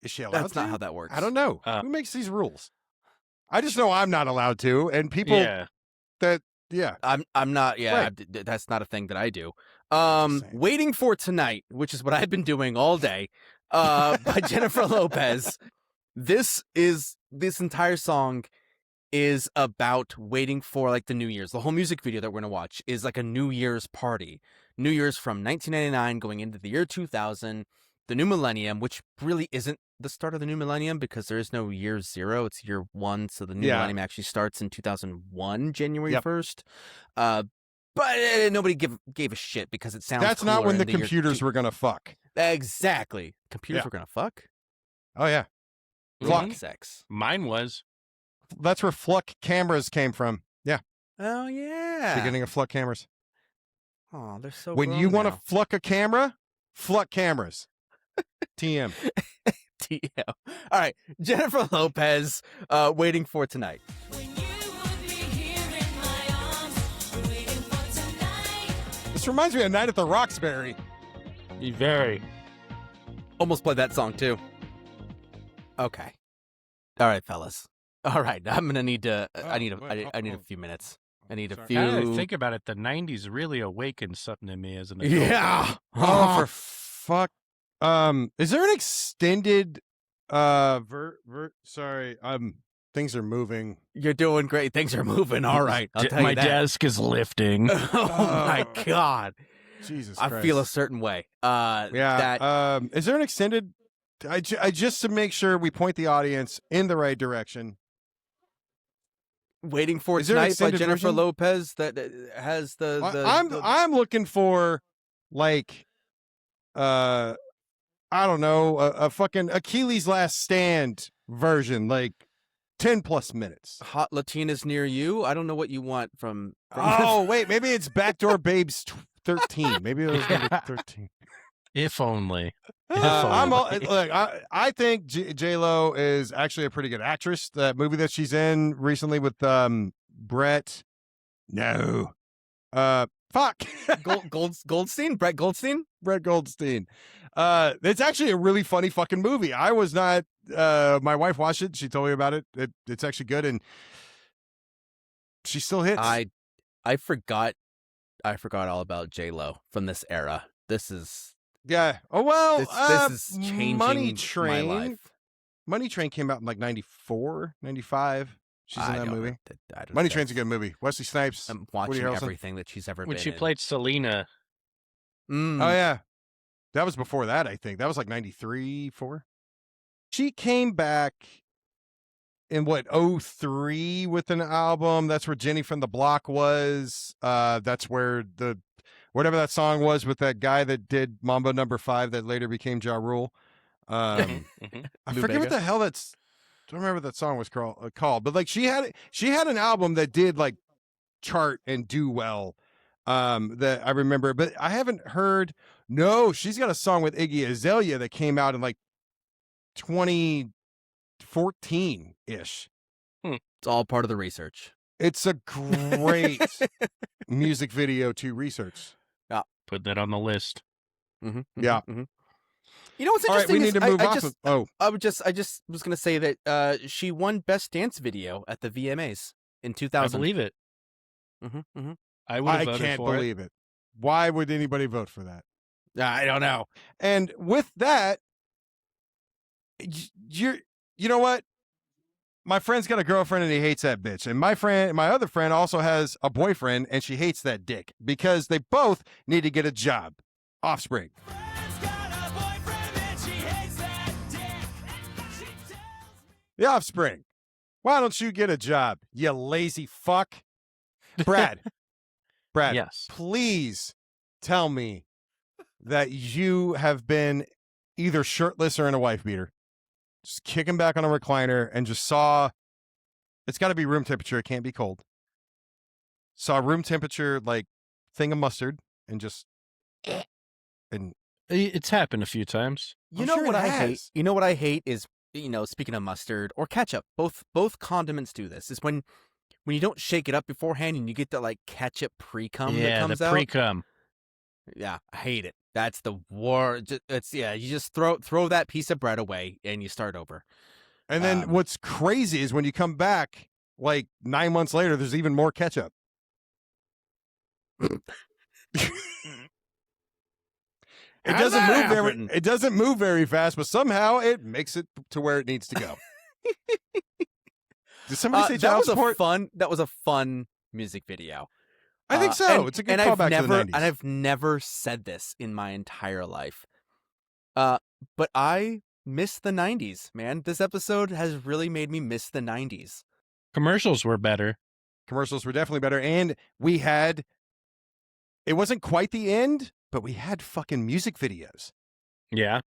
Is she allowed That's to? not how that works. I don't know. Oh. Who makes these rules? I just know I'm not allowed to, and people Yeah. yeah. I'm not. Yeah, Right. that's not a thing that I do. Just saying. Waiting for Tonight, which is what I've been doing all day, by Jennifer Lopez. This entire song is about waiting for like the New Year's. The whole music video that we're gonna watch is like a New Year's party. New Year's from 1999 going into the year 2000, the new millennium, which really isn't the start of the new millennium because there is no year 0, it's year 1, so the new millennium actually starts in 2001, January 1st. But nobody gave a shit because it sounds That's not when the year computers were gonna fuck. Exactly. Computers were gonna fuck? Oh yeah. Fluck. Sex. Mine was. That's where Fluck cameras came from. Yeah. Oh yeah. Beginning of Fluck cameras. Oh, they're so When you want to fluck a camera, Fluck cameras. TM. TM. All right. Jennifer Lopez, Waiting for Tonight. This reminds me of Night at the Roxbury. Very. Almost played that song too. Okay. All right, fellas. All right. I'm gonna need to. I need a few minutes. I need a few. Now that I think about it, the '90s really awakened something in me as an adult. Yeah. Oh, for fuck. Is there an extended sorry, things are moving. You're doing great. Things are moving. All right. I'll tell My you that. desk is lifting. Oh my God. Jesus I Christ. feel a certain way. Is there an extended I just to make sure we point the audience in the right direction. Waiting for Is there an Tonight by extended Jennifer version? Lopez that has I'm looking for like I don't know, a fucking Achilles Last Stand version, like 10 plus minutes. Hot Latinas Near You. I don't know what you want from Oh, wait, maybe it's Backdoor Babes 13. Maybe it was number 13. If only. I think J-Lo is actually a pretty good actress. That movie that she's in recently with Brett. No. Fuck. Goldstein? Brett Goldstein? Brett Goldstein. It's actually a really funny fucking movie. I was not. My wife watched it. She told me about it. It's actually good, and she still hits. I forgot all about J-Lo from this era. This is Oh well. this is changing Money Train. my life. Money Train came out in like 94, 95. She's in that movie. Money Train's a good movie. Wesley Snipes. I'm Woody watching Harrelson. everything that she's ever When been she in. played Selena. Oh yeah, that was before that. I think that was like 93, 4. She came back in what 03 with an album. That's where Jenny from the Block was. That's where whatever that song was with that guy that did Mambo Number 5 that later became Ja Rule. I forget what the hell that's. Don't remember what that song was called, but like she had an album that did like chart and do well. That I remember, but I haven't heard. No, she's got a song with Iggy Azalea that came out in like 2014 ish. It's all part of the research. It's a great music video to research. Put that on the list. Yeah. You know what's All right, interesting? we need to move off. I just was gonna say that she won Best Dance Video at the VMAs in 2000. I believe it. I would have I voted can't for believe it. Why would anybody vote for that? I don't know. And with that, you know what? my friend's got a girlfriend and he hates that bitch. And my other friend also has a boyfriend and she hates that dick because they both need to get a job. Offspring. The Offspring. Why don't you get a job, you lazy fuck? Brad, Yes. please tell me that you have been either shirtless or in a wife beater. Just kicking back on a recliner and just saw, it's got to be room temperature. It can't be cold. Saw room temperature, like thing of mustard and just, and It's happened a few times. You I'm know sure what it I hate? has. You know what I hate is, speaking of mustard or ketchup, both condiments do this. Is when you don't shake it up beforehand and you get that like ketchup pre-cum that Yeah, comes the out. pre-cum. Yeah, I hate it. That's the war. You just throw that piece of bread away and you start over. And then what's crazy is when you come back like 9 months later, there's even more ketchup. It doesn't move very fast, but somehow it makes it to where it needs to go. Did somebody say child support? That was a fun music video. I think so. It's a good callback to the 90s. And I've never said this in my entire life. But I miss the 90s, man. This episode has really made me miss the 90s. Commercials were better. Commercials were definitely better. And we had, it wasn't quite the end, but we had fucking music videos. Yeah.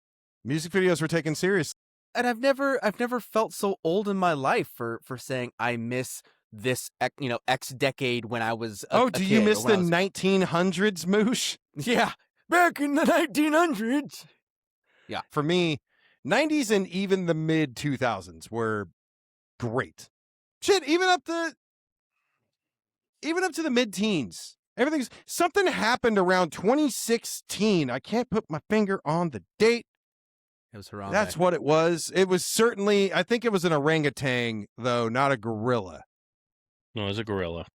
Music videos were taken seriously. And I've never felt so old in my life for saying I miss this, X decade when I was a do kid, you miss or the when I was- 1900s, Moosh? Yeah, back in the 1900s. Yeah. For me, 90s and even the mid 2000s were great. Shit, even up to the mid teens. Something happened around 2016. I can't put my finger on the date. It was Harambe. That's what it was. It was certainly, I think it was an orangutan, though, not a gorilla. No, it was a gorilla.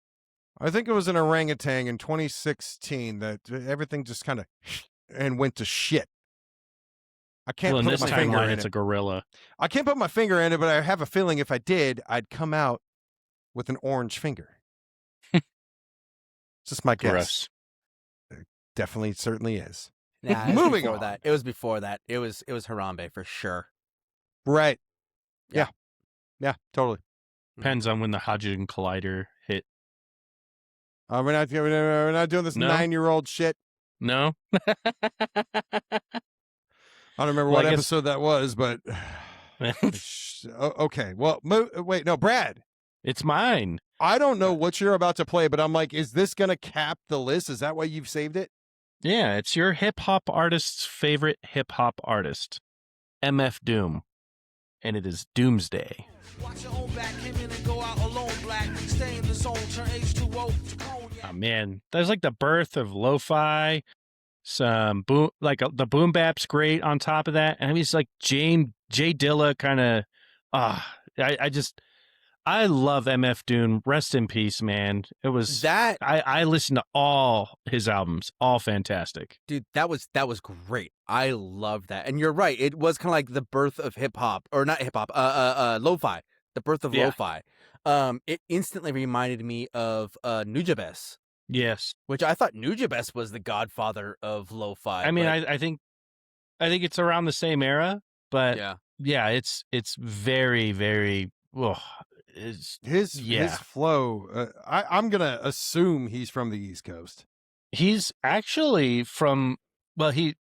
I think it was an orangutan in 2016 that everything just kind of and went to shit. I can't Well, in put this my finger timeline, in it's it. a gorilla. I can't put my finger in it, but I have a feeling if I did, I'd come out with an orange finger. Just my guess. Gross. Definitely, certainly is. Nah, it was Moving before on. that. It was before that. It was Harambe for sure. Right. Yeah, totally. Depends on when the Hadron Collider hit. We're not doing this No? 9-year-old shit. No? I don't remember Well, what I guess- episode that was, but okay. Well, wait, no, Brad. It's mine. I don't know what you're about to play, but I'm like, is this going to cap the list? Is that why you've saved it? Yeah, it's your hip-hop artist's favorite hip-hop artist, MF Doom. And it is Doomsday. Watch your own back, him in and go out alone, black. Stay in the zone, turn H2O to cognac. Oh, man. There's like the birth of lo-fi, some boom, like the boom bap's great on top of that. And I mean, it's like Jay Dilla kind of, I love MF Doom. Rest in peace, man. It was That I listened to all his albums, all fantastic. dude, that was great. I love that. And you're right. It was kind of like the birth of hip hop, or not hip hop, lo-fi. The birth of Yeah. lo-fi. It instantly reminded me of Nujabes, Yes. which I thought Nujabes was the godfather of lo-fi. I mean, but I think it's around the same era, but yeah. it's very, very, His Yeah. flow. I'm gonna assume he's from the East Coast. he's actually from, well, he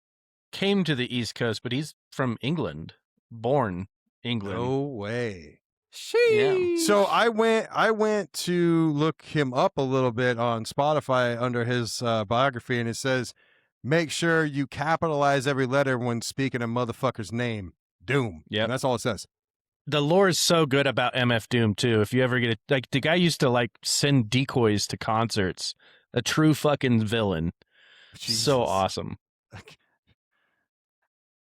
came to the East Coast, but he's from England, born England. No way. Sheesh. So I went to look him up a little bit on Spotify under his biography, and it says, "Make sure you capitalize every letter when speaking a motherfucker's name." Doom. Yep. And that's all it says. The lore is so good about MF Doom too. If you ever get it, like the guy used to like send decoys to concerts. A true fucking villain. Jesus. So awesome.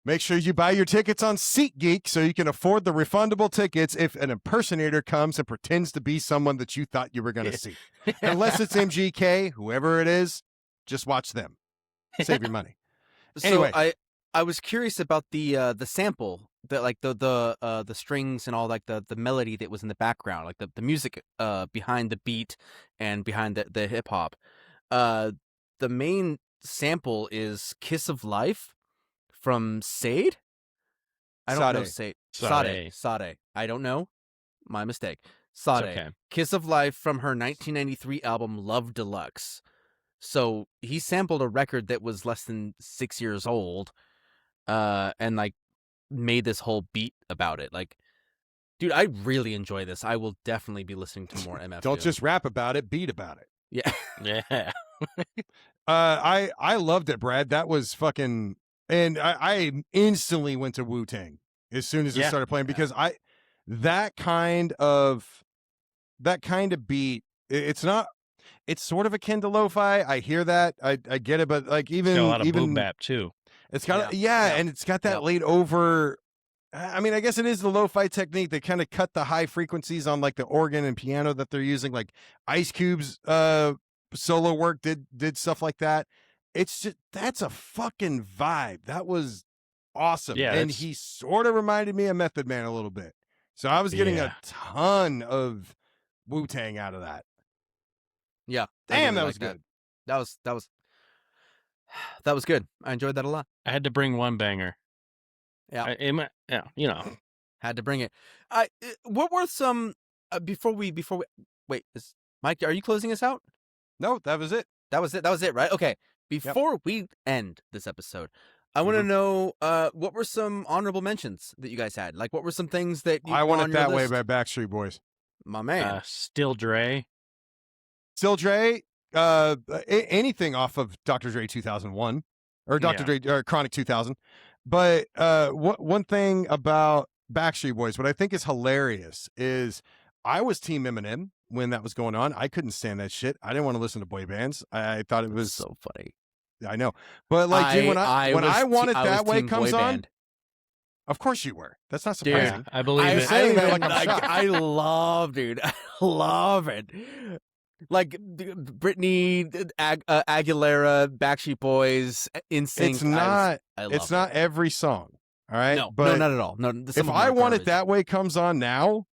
Make sure you buy your tickets on SeatGeek so you can afford the refundable tickets if an impersonator comes and pretends to be someone that you thought you were going to see. Unless it's MGK, whoever it is, just watch them. Save your money. So Anyway. I was curious about the sample the strings and all like the melody that was in the background, like the music behind the beat and behind the hip hop. The main sample is "Kiss of Life" from Sade. I don't know Sade. Sade. Sade. Sade. I don't know. My mistake. It's Sade. okay. "Kiss of Life" from her 1993 album Love Deluxe. So he sampled a record that was less than 6 years old, and like made this whole beat about it. Like, dude, I really enjoy this. I will definitely be listening to more MF. Don't Doom. just rap about it, beat about it. Yeah. Yeah. I loved it, Brad. That was fucking, and I instantly went to Wu-Tang as soon as it Yeah. started playing because that kind of beat, it's not, it's sort of akin to lo-fi. I hear that, I get it, but like It's got a lot of boom even bap too. it's got Yeah. and it's got that Yep. laid over. I mean, I guess it is the lo-fi technique. They kind of cut the high frequencies on like the organ and piano that they're using. Like Ice Cube's solo work did stuff like that. It's just, that's a fucking vibe. That was awesome. Yeah, and that's- he sort of reminded me of Method Man a little bit. So I was getting Yeah. a ton of Wu-Tang out of that. Yeah. I Damn, really that like was good. That was good. I enjoyed that a lot. I had to bring one banger. Yeah. Yeah, you know. Had to bring it. What were some before we wait, Mike, are you closing us out? No, that was it. That was it, right? Okay. Before we end this episode, I want to know what were some honorable mentions that you guys had? Like, what were some things that you I Want on It your That Way list? by Backstreet Boys. My man. Still Dre. Still Dre, anything off of Dr. Dre 2001 or Dr. Dre or Chronic 2000. But one thing about Backstreet Boys, what I think is hilarious is I was Team Eminem when that was going on. I couldn't stand that shit. I didn't want to listen to boy bands. I thought it was so funny. I know, but like, dude, when I Want It That Way comes on, of course you were. That's not Dude, surprising. I believe I it. was saying that like I'm shocked. I love, dude. I love it. Like Britney, Aguilera, Backstreet Boys, NSYNC. It's not. I love It's not every song. All right. No, but not at all. No, if I Want It That Way comes on now,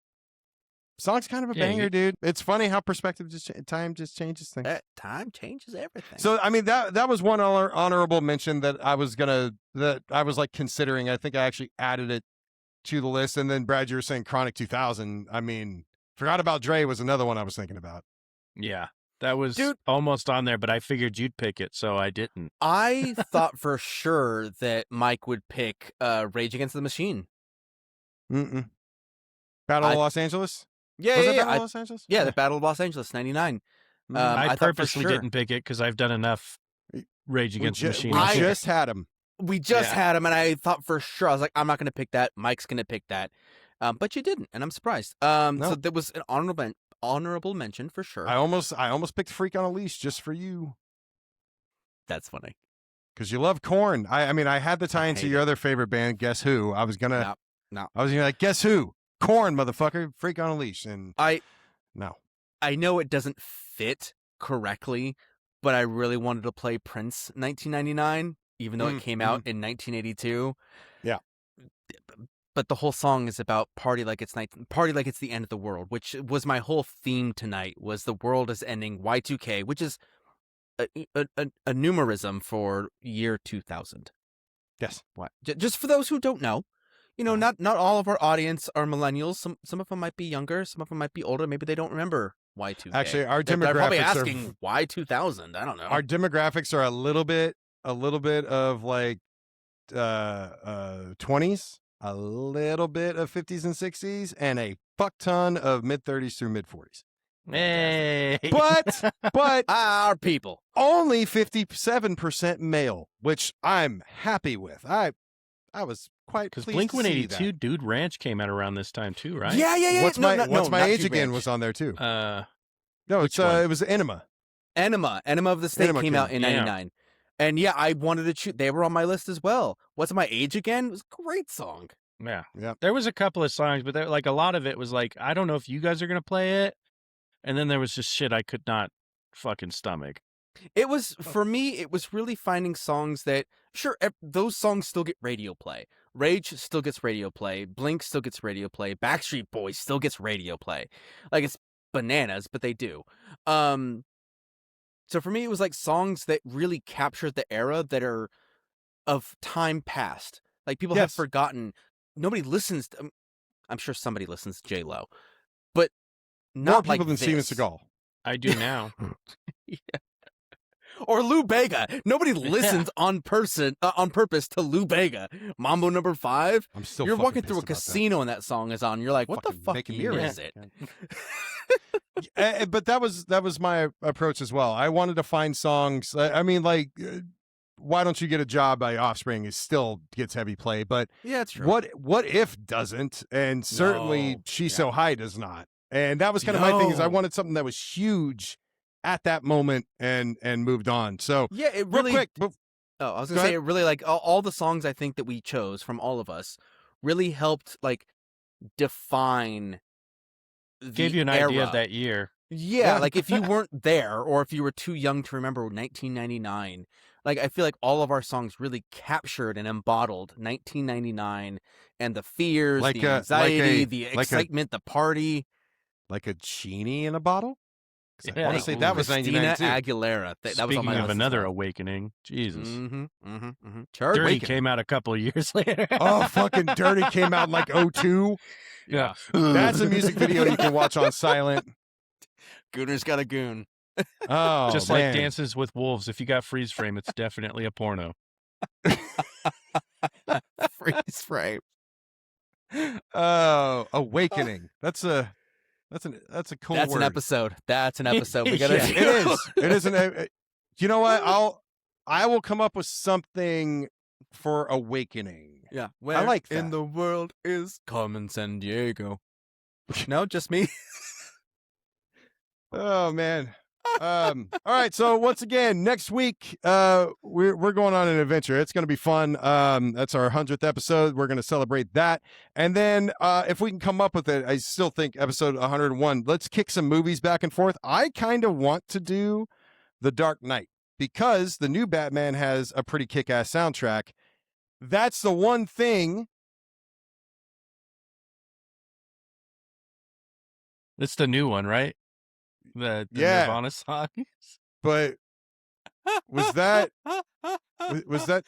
song's kind of a banger, dude. It's funny how perspective time just changes things. Time changes everything. So I mean that was one honorable mention that I was like considering. I think I actually added it to the list, and then Brad, you were saying Chronic 2000. I mean, Forgot About Dre was another one I was thinking about. Yeah, that was Dude. almost on there, but I figured you'd pick it, so I didn't. I thought for sure that Mike would pick Rage Against the Machine. Mm-mm. Battle of Los Angeles. Yeah, Was yeah, it yeah. Battle of Los Angeles? Yeah, the Battle of Los Angeles, 99. I thought for purposely sure. didn't pick it because I've done enough Rage Against the Machine. We I- just had him. We just Yeah. had him, and I thought for sure. I was like, I'm not going to pick that. Mike's going to pick that. But you didn't, and I'm surprised. No. So there was an honorable mention for sure. I almost picked Freak on a Leash just for you That's funny. because you love Korn. I mean, I had the tie into hate your it. other favorite band. Guess Who? I was gonna. No. I was gonna like, guess who? Korn, motherfucker. Freak on a Leash. And no. I know it doesn't fit correctly, but I really wanted to play Prince 1999, even though it came out in 1982. Yeah. But the whole song is about party like it's the end of the world, which was my whole theme tonight. Was the world is ending, Y2K, which is a numerism for year 2000. Yes. What? Just for those who don't know, not all of our audience are millennials. Some of them might be younger, some of them might be older. Maybe they don't remember Y2K. Actually, our They're probably demographics asking why 2000. I don't know. our demographics are a little bit of like 20s, a little bit of 50s and 60s, and a fuck ton of mid 30s through mid 40s. Hey, But Our people. only 57% male, which I'm happy with. I was quite because pleased Blink to see 182 that. Dude Ranch came out around this time too, right? Yeah. What's No, my no, What's no, my not age Dude again Ranch. was on there too. Uh, No, which it's one? it was Enema. Enema of the State Enema came out in yeah. 99. And yeah, I wanted to choose. They were on my list as well. What's My Age Again? It was a great song. yeah. Yep. There was a couple of songs, but there, like a lot of it was like, I don't know if you guys are gonna play it, and then there was just shit I could not fucking stomach. It was, for me, it was really finding songs that, sure, those songs still get radio play. Rage still gets radio play. Blink still gets radio play. Backstreet Boys still gets radio play. Like, it's bananas, but they do. So for me, it was like songs that really captured the era that are of time past. Like, people have Yes. forgotten. Nobody listens to, I'm sure somebody listens to J-Lo, but More not people like than Steven this. Seagal. I do now. Or Lou Bega. Nobody listens on purpose to Lou Bega. Mambo number 5. I'm still. You're fucking walking through a pissed about that. casino and that song is on. You're like, what Fucking the fuck making me year mad. is it? But that was my approach as well. I wanted to find songs. I mean, like, Why Don't You Get a Job by Offspring is still gets heavy play, but Yeah, it's true. What If doesn't, and certainly No. She's Yeah. So High does not. And that was kind of my thing, is I No. wanted something that was huge at that moment and moved on. So Yeah, it real really. quick, Oh, I was Go gonna say ahead. it really, like, all the songs I think that we chose from all of us really helped, like, define. Gave the you an idea era. of that year. Yeah, Yeah. like, if you weren't there, or if you were too young to remember 1999, like, I feel like all of our songs really captured and embodied 1999 and the fears, Like the a- anxiety, the like a- excitement, the party. like a genie in a bottle. 'Cause I Yeah. want to say that was Christina 99 too. Aguilera. That was on Speaking my of list as another well. awakening, Jesus. Charge Dirty Awakening. came out a couple of years later. Oh, fucking Dirty came out in like 02. yeah. That's a music video you can watch on silent. Gooner's got a goon. Oh, Just man. like Dances with Wolves. If you got freeze frame, it's definitely a porno. Freeze frame. Oh, Awakening. That's a cool That's word. an episode. That's an episode. We gotta. Yeah. It is. It is an. You know what? I will come up with something for Awakening. Yeah. I like in that. the world is Carmen San Diego. No, just me. Oh man. All right. So once again, next week, we're going on an adventure. It's going to be fun. That's our 100th episode. We're going to celebrate that. And then, if we can come up with it, I still think episode 101, let's kick some movies back and forth. I kind of want to do The Dark Knight because the new Batman has a pretty kick-ass soundtrack. That's the one thing. It's the new one, right? The Yeah. Nirvana song. But was that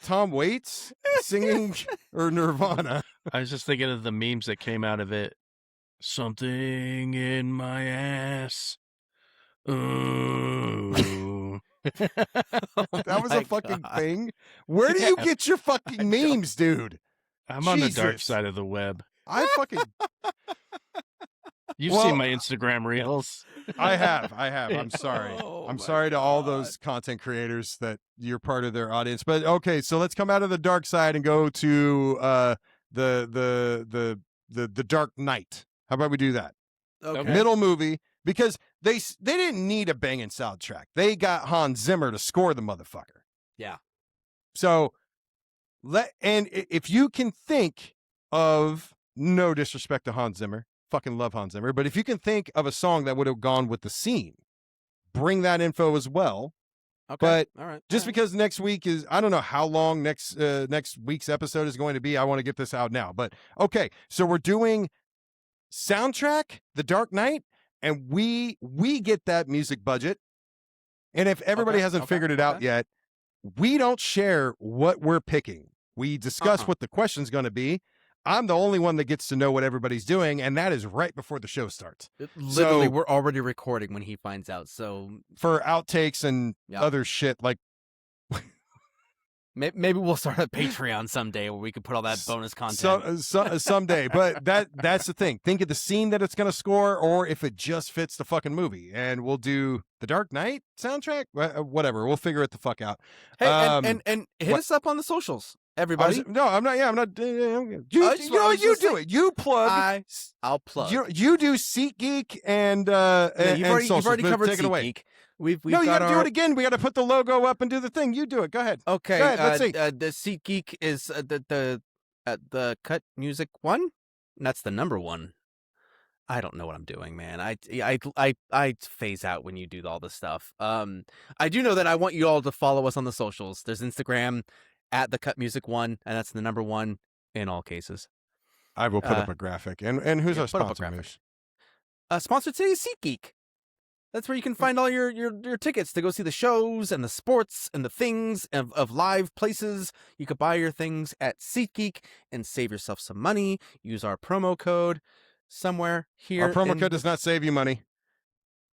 Tom Waits singing or Nirvana? I was just thinking of the memes that came out of it. Something in my ass. Ooh. That was my a fucking God. thing. Where do you Yeah. get your fucking memes, dude? I'm on the dark Jesus. side of the web. I fucking You've Well- seen my Instagram reels. I have. I'm sorry. Oh I'm my sorry to all God. those content creators that you're part of their audience. But okay, so let's come out of the dark side and go to the Dark Knight. How about we do that? Okay. Middle movie, because they didn't need a banging soundtrack. They got Hans Zimmer to score the motherfucker. Yeah. So if you can think of, no disrespect to Hans Zimmer, fucking love Hans Zimmer, but if you can think of a song that would have gone with the scene, bring that info as well. Okay. But all right. Just because next week is, I don't know how long next week's episode is going to be. I want to get this out now. But okay, so we're doing soundtrack, The Dark Knight, and we get that music budget. And if everybody hasn't figured it out yet, we don't share what we're picking. We discuss what the question's going to be. I'm the only one that gets to know what everybody's doing, and that is right before the show starts. Literally, So- we're already recording when he finds out. So For outtakes and Yeah. other shit, like maybe we'll start a Patreon someday where we can put all that bonus content. someday. But that's the thing. Think of the scene that it's going to score, or if it just fits the fucking movie. And we'll do the Dark Knight soundtrack, whatever. We'll figure it the fuck out. Hey, Um, and hit what- us up on the socials, I everybody. was- no, I'm not. Yeah, I'm not. You I just- know I what? was You just do saying- it. You plug. I'll plug. You do SeatGeek and Yeah, and you've socials. already But covered take it away. SeatGeek. We've No, you got got to our... do it again. We got to put the logo up and do the thing. You do it. Go ahead. Okay, Go ahead, let's see. the SeatGeek is the Cut Music one. And that's the number one. I don't know what I'm doing, man. I phase out when you do all this stuff. I do know that I want you all to follow us on the socials. There's Instagram at the Cut Music one, and that's the number one. in all cases. I will put up a graphic. And who's yeah, our put up a sponsor, graphic. Moosh? Sponsored today is SeatGeek. That's where you can find all your tickets to go see the shows and the sports and the things of live places. You could buy your things at SeatGeek and save yourself some money. Use our promo code somewhere here. Our promo code does not save you money.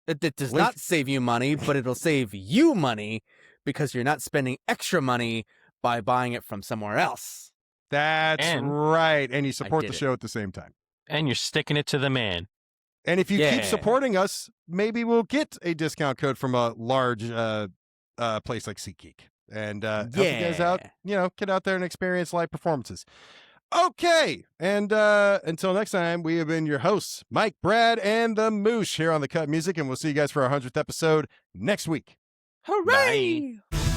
It does Link- not save you money, but it'll save you money because you're not spending extra money by buying it from somewhere else. That's right. And you support the it. show at the same time. And you're sticking it to the man. And if you keep Yeah. supporting us, maybe we'll get a discount code from a large place like SeatGeek. And help you guys out, get out there and experience live performances. Okay. And until next time, we have been your hosts, Mike, Brad, and the Moosh here on The Cut Music. And we'll see you guys for our 100th episode next week. Hooray! Bye.